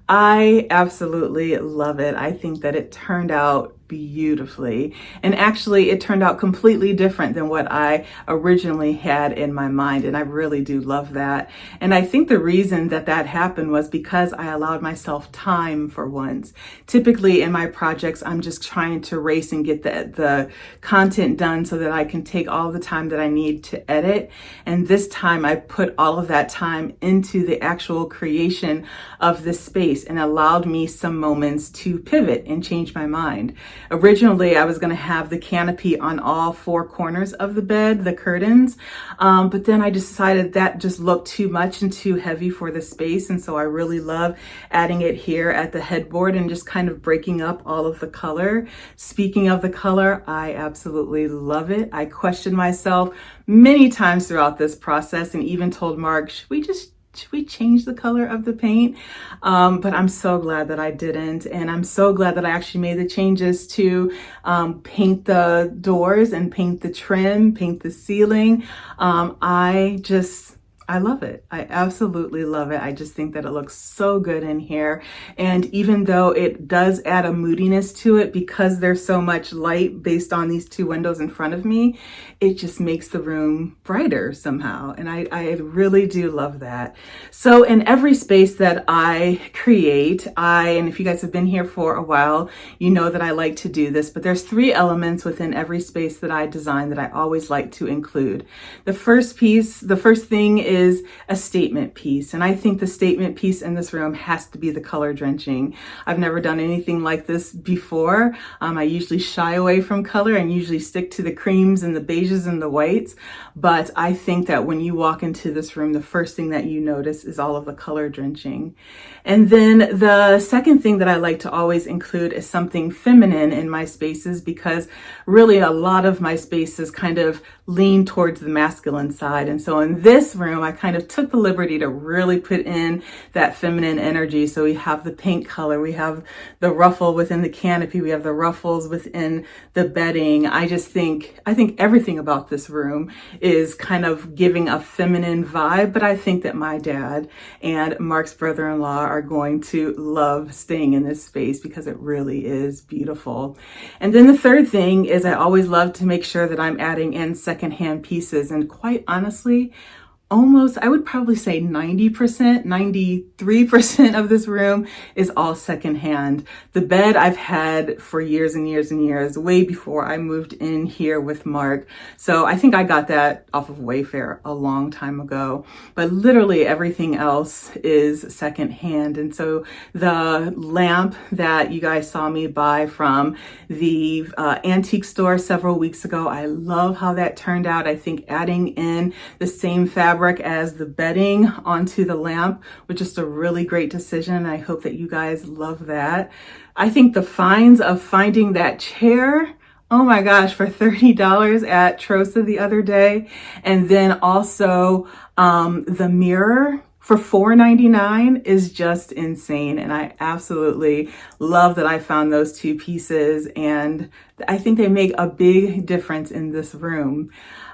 I absolutely love it. I think that it turned out beautifully. And actually, it turned out completely different than what I originally had in my mind. And I really do love that. And I think the reason that that happened was because I allowed myself time for once. Typically in my projects, I'm just trying to race and get the content done so that I can take all the time that I need to edit. And this time I put all of that time into the actual creation of this space and allowed me some moments to pivot and change my mind. Originally, I was going to have the canopy on all four corners of the bed, the curtains, but then I decided that just looked too much and too heavy for the space, and so I really love adding it here at the headboard and just kind of breaking up all of the color. Speaking of the color, I absolutely love it. I questioned myself many times throughout this process and even told Mark, should we change the color of the paint? But I'm so glad that I didn't. And I'm so glad that I actually made the changes to paint the doors and paint the trim, paint the ceiling. I love it. I absolutely love it. I just think that it looks so good in here. And even though it does add a moodiness to it because there's so much light based on these two windows in front of me, it just makes the room brighter somehow. And I really do love that. So in every space that I create, and if you guys have been here for a while, you know that I like to do this, but there's 3 elements within every space that I design that I always like to include. The first thing is a statement piece. And I think the statement piece in this room has to be the color drenching. I've never done anything like this before. I usually shy away from color and usually stick to the creams and the beiges and the whites. But I think that when you walk into this room, the first thing that you notice is all of the color drenching. And then the second thing that I like to always include is something feminine in my spaces, because really a lot of my spaces kind of lean towards the masculine side. And so in this room, I kind of took the liberty to really put in that feminine energy. So we have the pink color, we have the ruffle within the canopy, we have the ruffles within the bedding. I think everything about this room is kind of giving a feminine vibe, but I think that my dad and Mark's brother-in-law are going to love staying in this space because it really is beautiful. And then the third thing is I always love to make sure that I'm adding in secondhand pieces. And quite honestly, I would probably say 90%, 93% of this room is all secondhand. The bed I've had for years and years and years, way before I moved in here with Mark. So I think I got that off of Wayfair a long time ago, but literally everything else is secondhand. And so the lamp that you guys saw me buy from the antique store several weeks ago, I love how that turned out. I think adding in the same fabric as the bedding onto the lamp was just a really great decision. I hope that you guys love that. I think the finds of finding that chair, oh my gosh, for $30 at Trosa the other day. And then also the mirror for $4.99 is just insane. And I absolutely love that I found those 2 pieces. And I think they make a big difference in this room.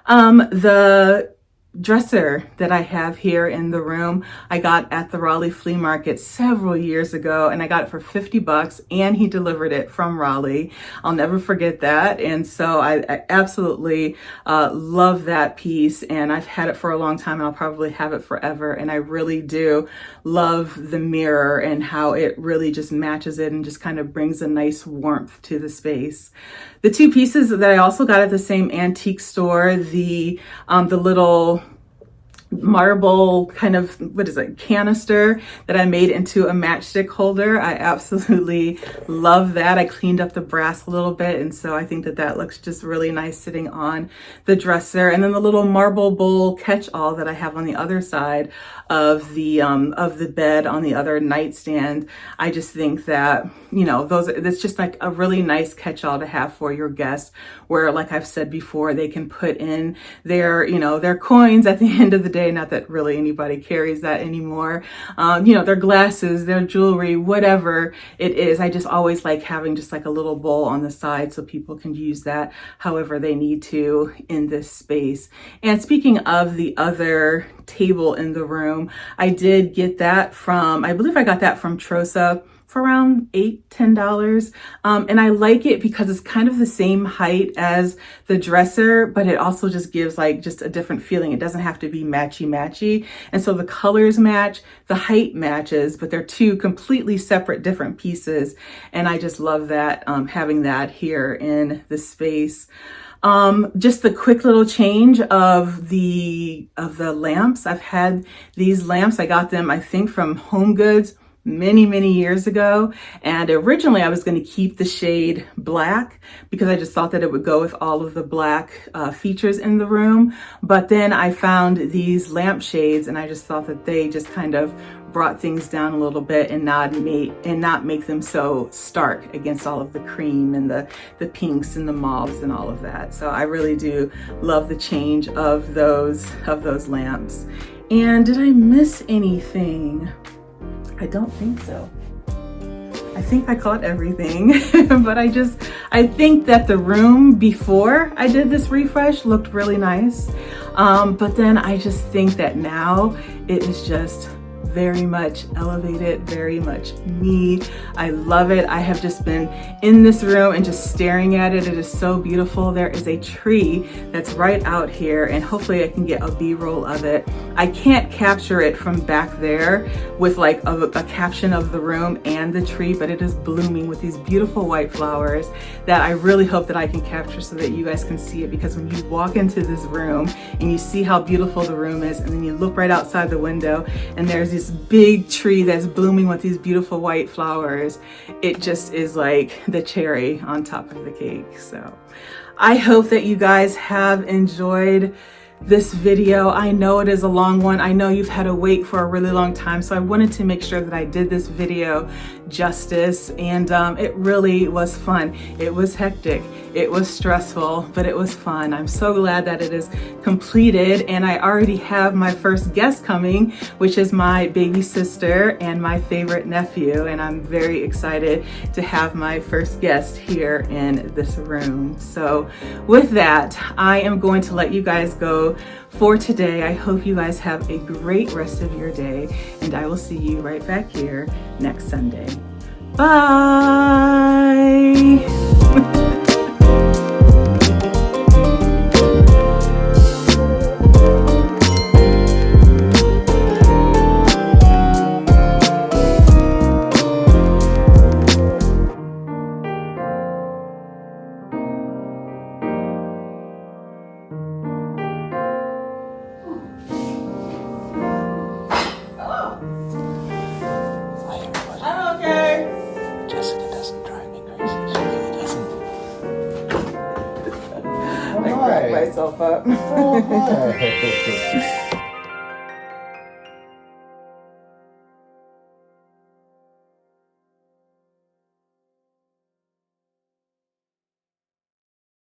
The dresser that I have here in the room, I got at the Raleigh flea market several years ago, and I got it for $50 and he delivered it from Raleigh. I'll never forget that. And so I absolutely love that piece, and I've had it for a long time and I'll probably have it forever. And I really do love the mirror and how it really just matches it and just kind of brings a nice warmth to the space. The 2 pieces that I also got at the same antique store, the little marble kind of, canister that I made into a matchstick holder. I absolutely love that. I cleaned up the brass a little bit, and so I think that looks just really nice sitting on the dresser. And then the little marble bowl catch-all that I have on the other side of the bed on the other nightstand. I just think that, that's just like a really nice catch-all to have for your guests, where, like I've said before, they can put in their coins at the end of the day. Not that really anybody carries that anymore. You know, their glasses, their jewelry, whatever it is. I just always like having just like a little bowl on the side so people can use that however they need to in this space. And speaking of the other table in the room, I did get that from, I believe I got that from Trosa for around $8-10. And I like it because it's kind of the same height as the dresser, but it also just gives like just a different feeling. It doesn't have to be matchy. And so the colors match, the height matches, but they're two completely separate different pieces. And I just love that, having that here in the space. Just the quick little change of the lamps. I've had these lamps. I got them, I think, from HomeGoods many years ago. And originally I was going to keep the shade black because I just thought that it would go with all of the black features in the room. But then I found these lamp shades and I just thought that they just kind of brought things down a little bit and not make them so stark against all of the cream and the pinks and the mauves and all of that. So I really do love the change of those lamps. And did I miss anything? I don't think so. I think I caught everything, but I think that the room before I did this refresh looked really nice. But then I just think that now it is just very much elevated, very much me. I love it. I have just been in this room and just staring at it. It is so beautiful. There is a tree that's right out here and hopefully I can get a B-roll of it. I can't capture it from back there with like a caption of the room and the tree, but it is blooming with these beautiful white flowers that I really hope that I can capture so that you guys can see it, because when you walk into this room and you see how beautiful the room is and then you look right outside the window and there's this big tree that's blooming with these beautiful white flowers, it just is like the cherry on top of the cake. So I hope that you guys have enjoyed this video. I know it is a long one. I know you've had to wait for a really long time. So I wanted to make sure that I did this video justice, and it really was fun. It was hectic. It was stressful, but it was fun. I'm so glad that it is completed, and I already have my first guest coming, which is my baby sister and my favorite nephew, and I'm very excited to have my first guest here in this room. So with that, I am going to let you guys go for today. I hope you guys have a great rest of your day, and I will see you right back here next Sunday. Bye. Jessica doesn't drive me crazy. She really doesn't. I cracked myself up. Oh, hi.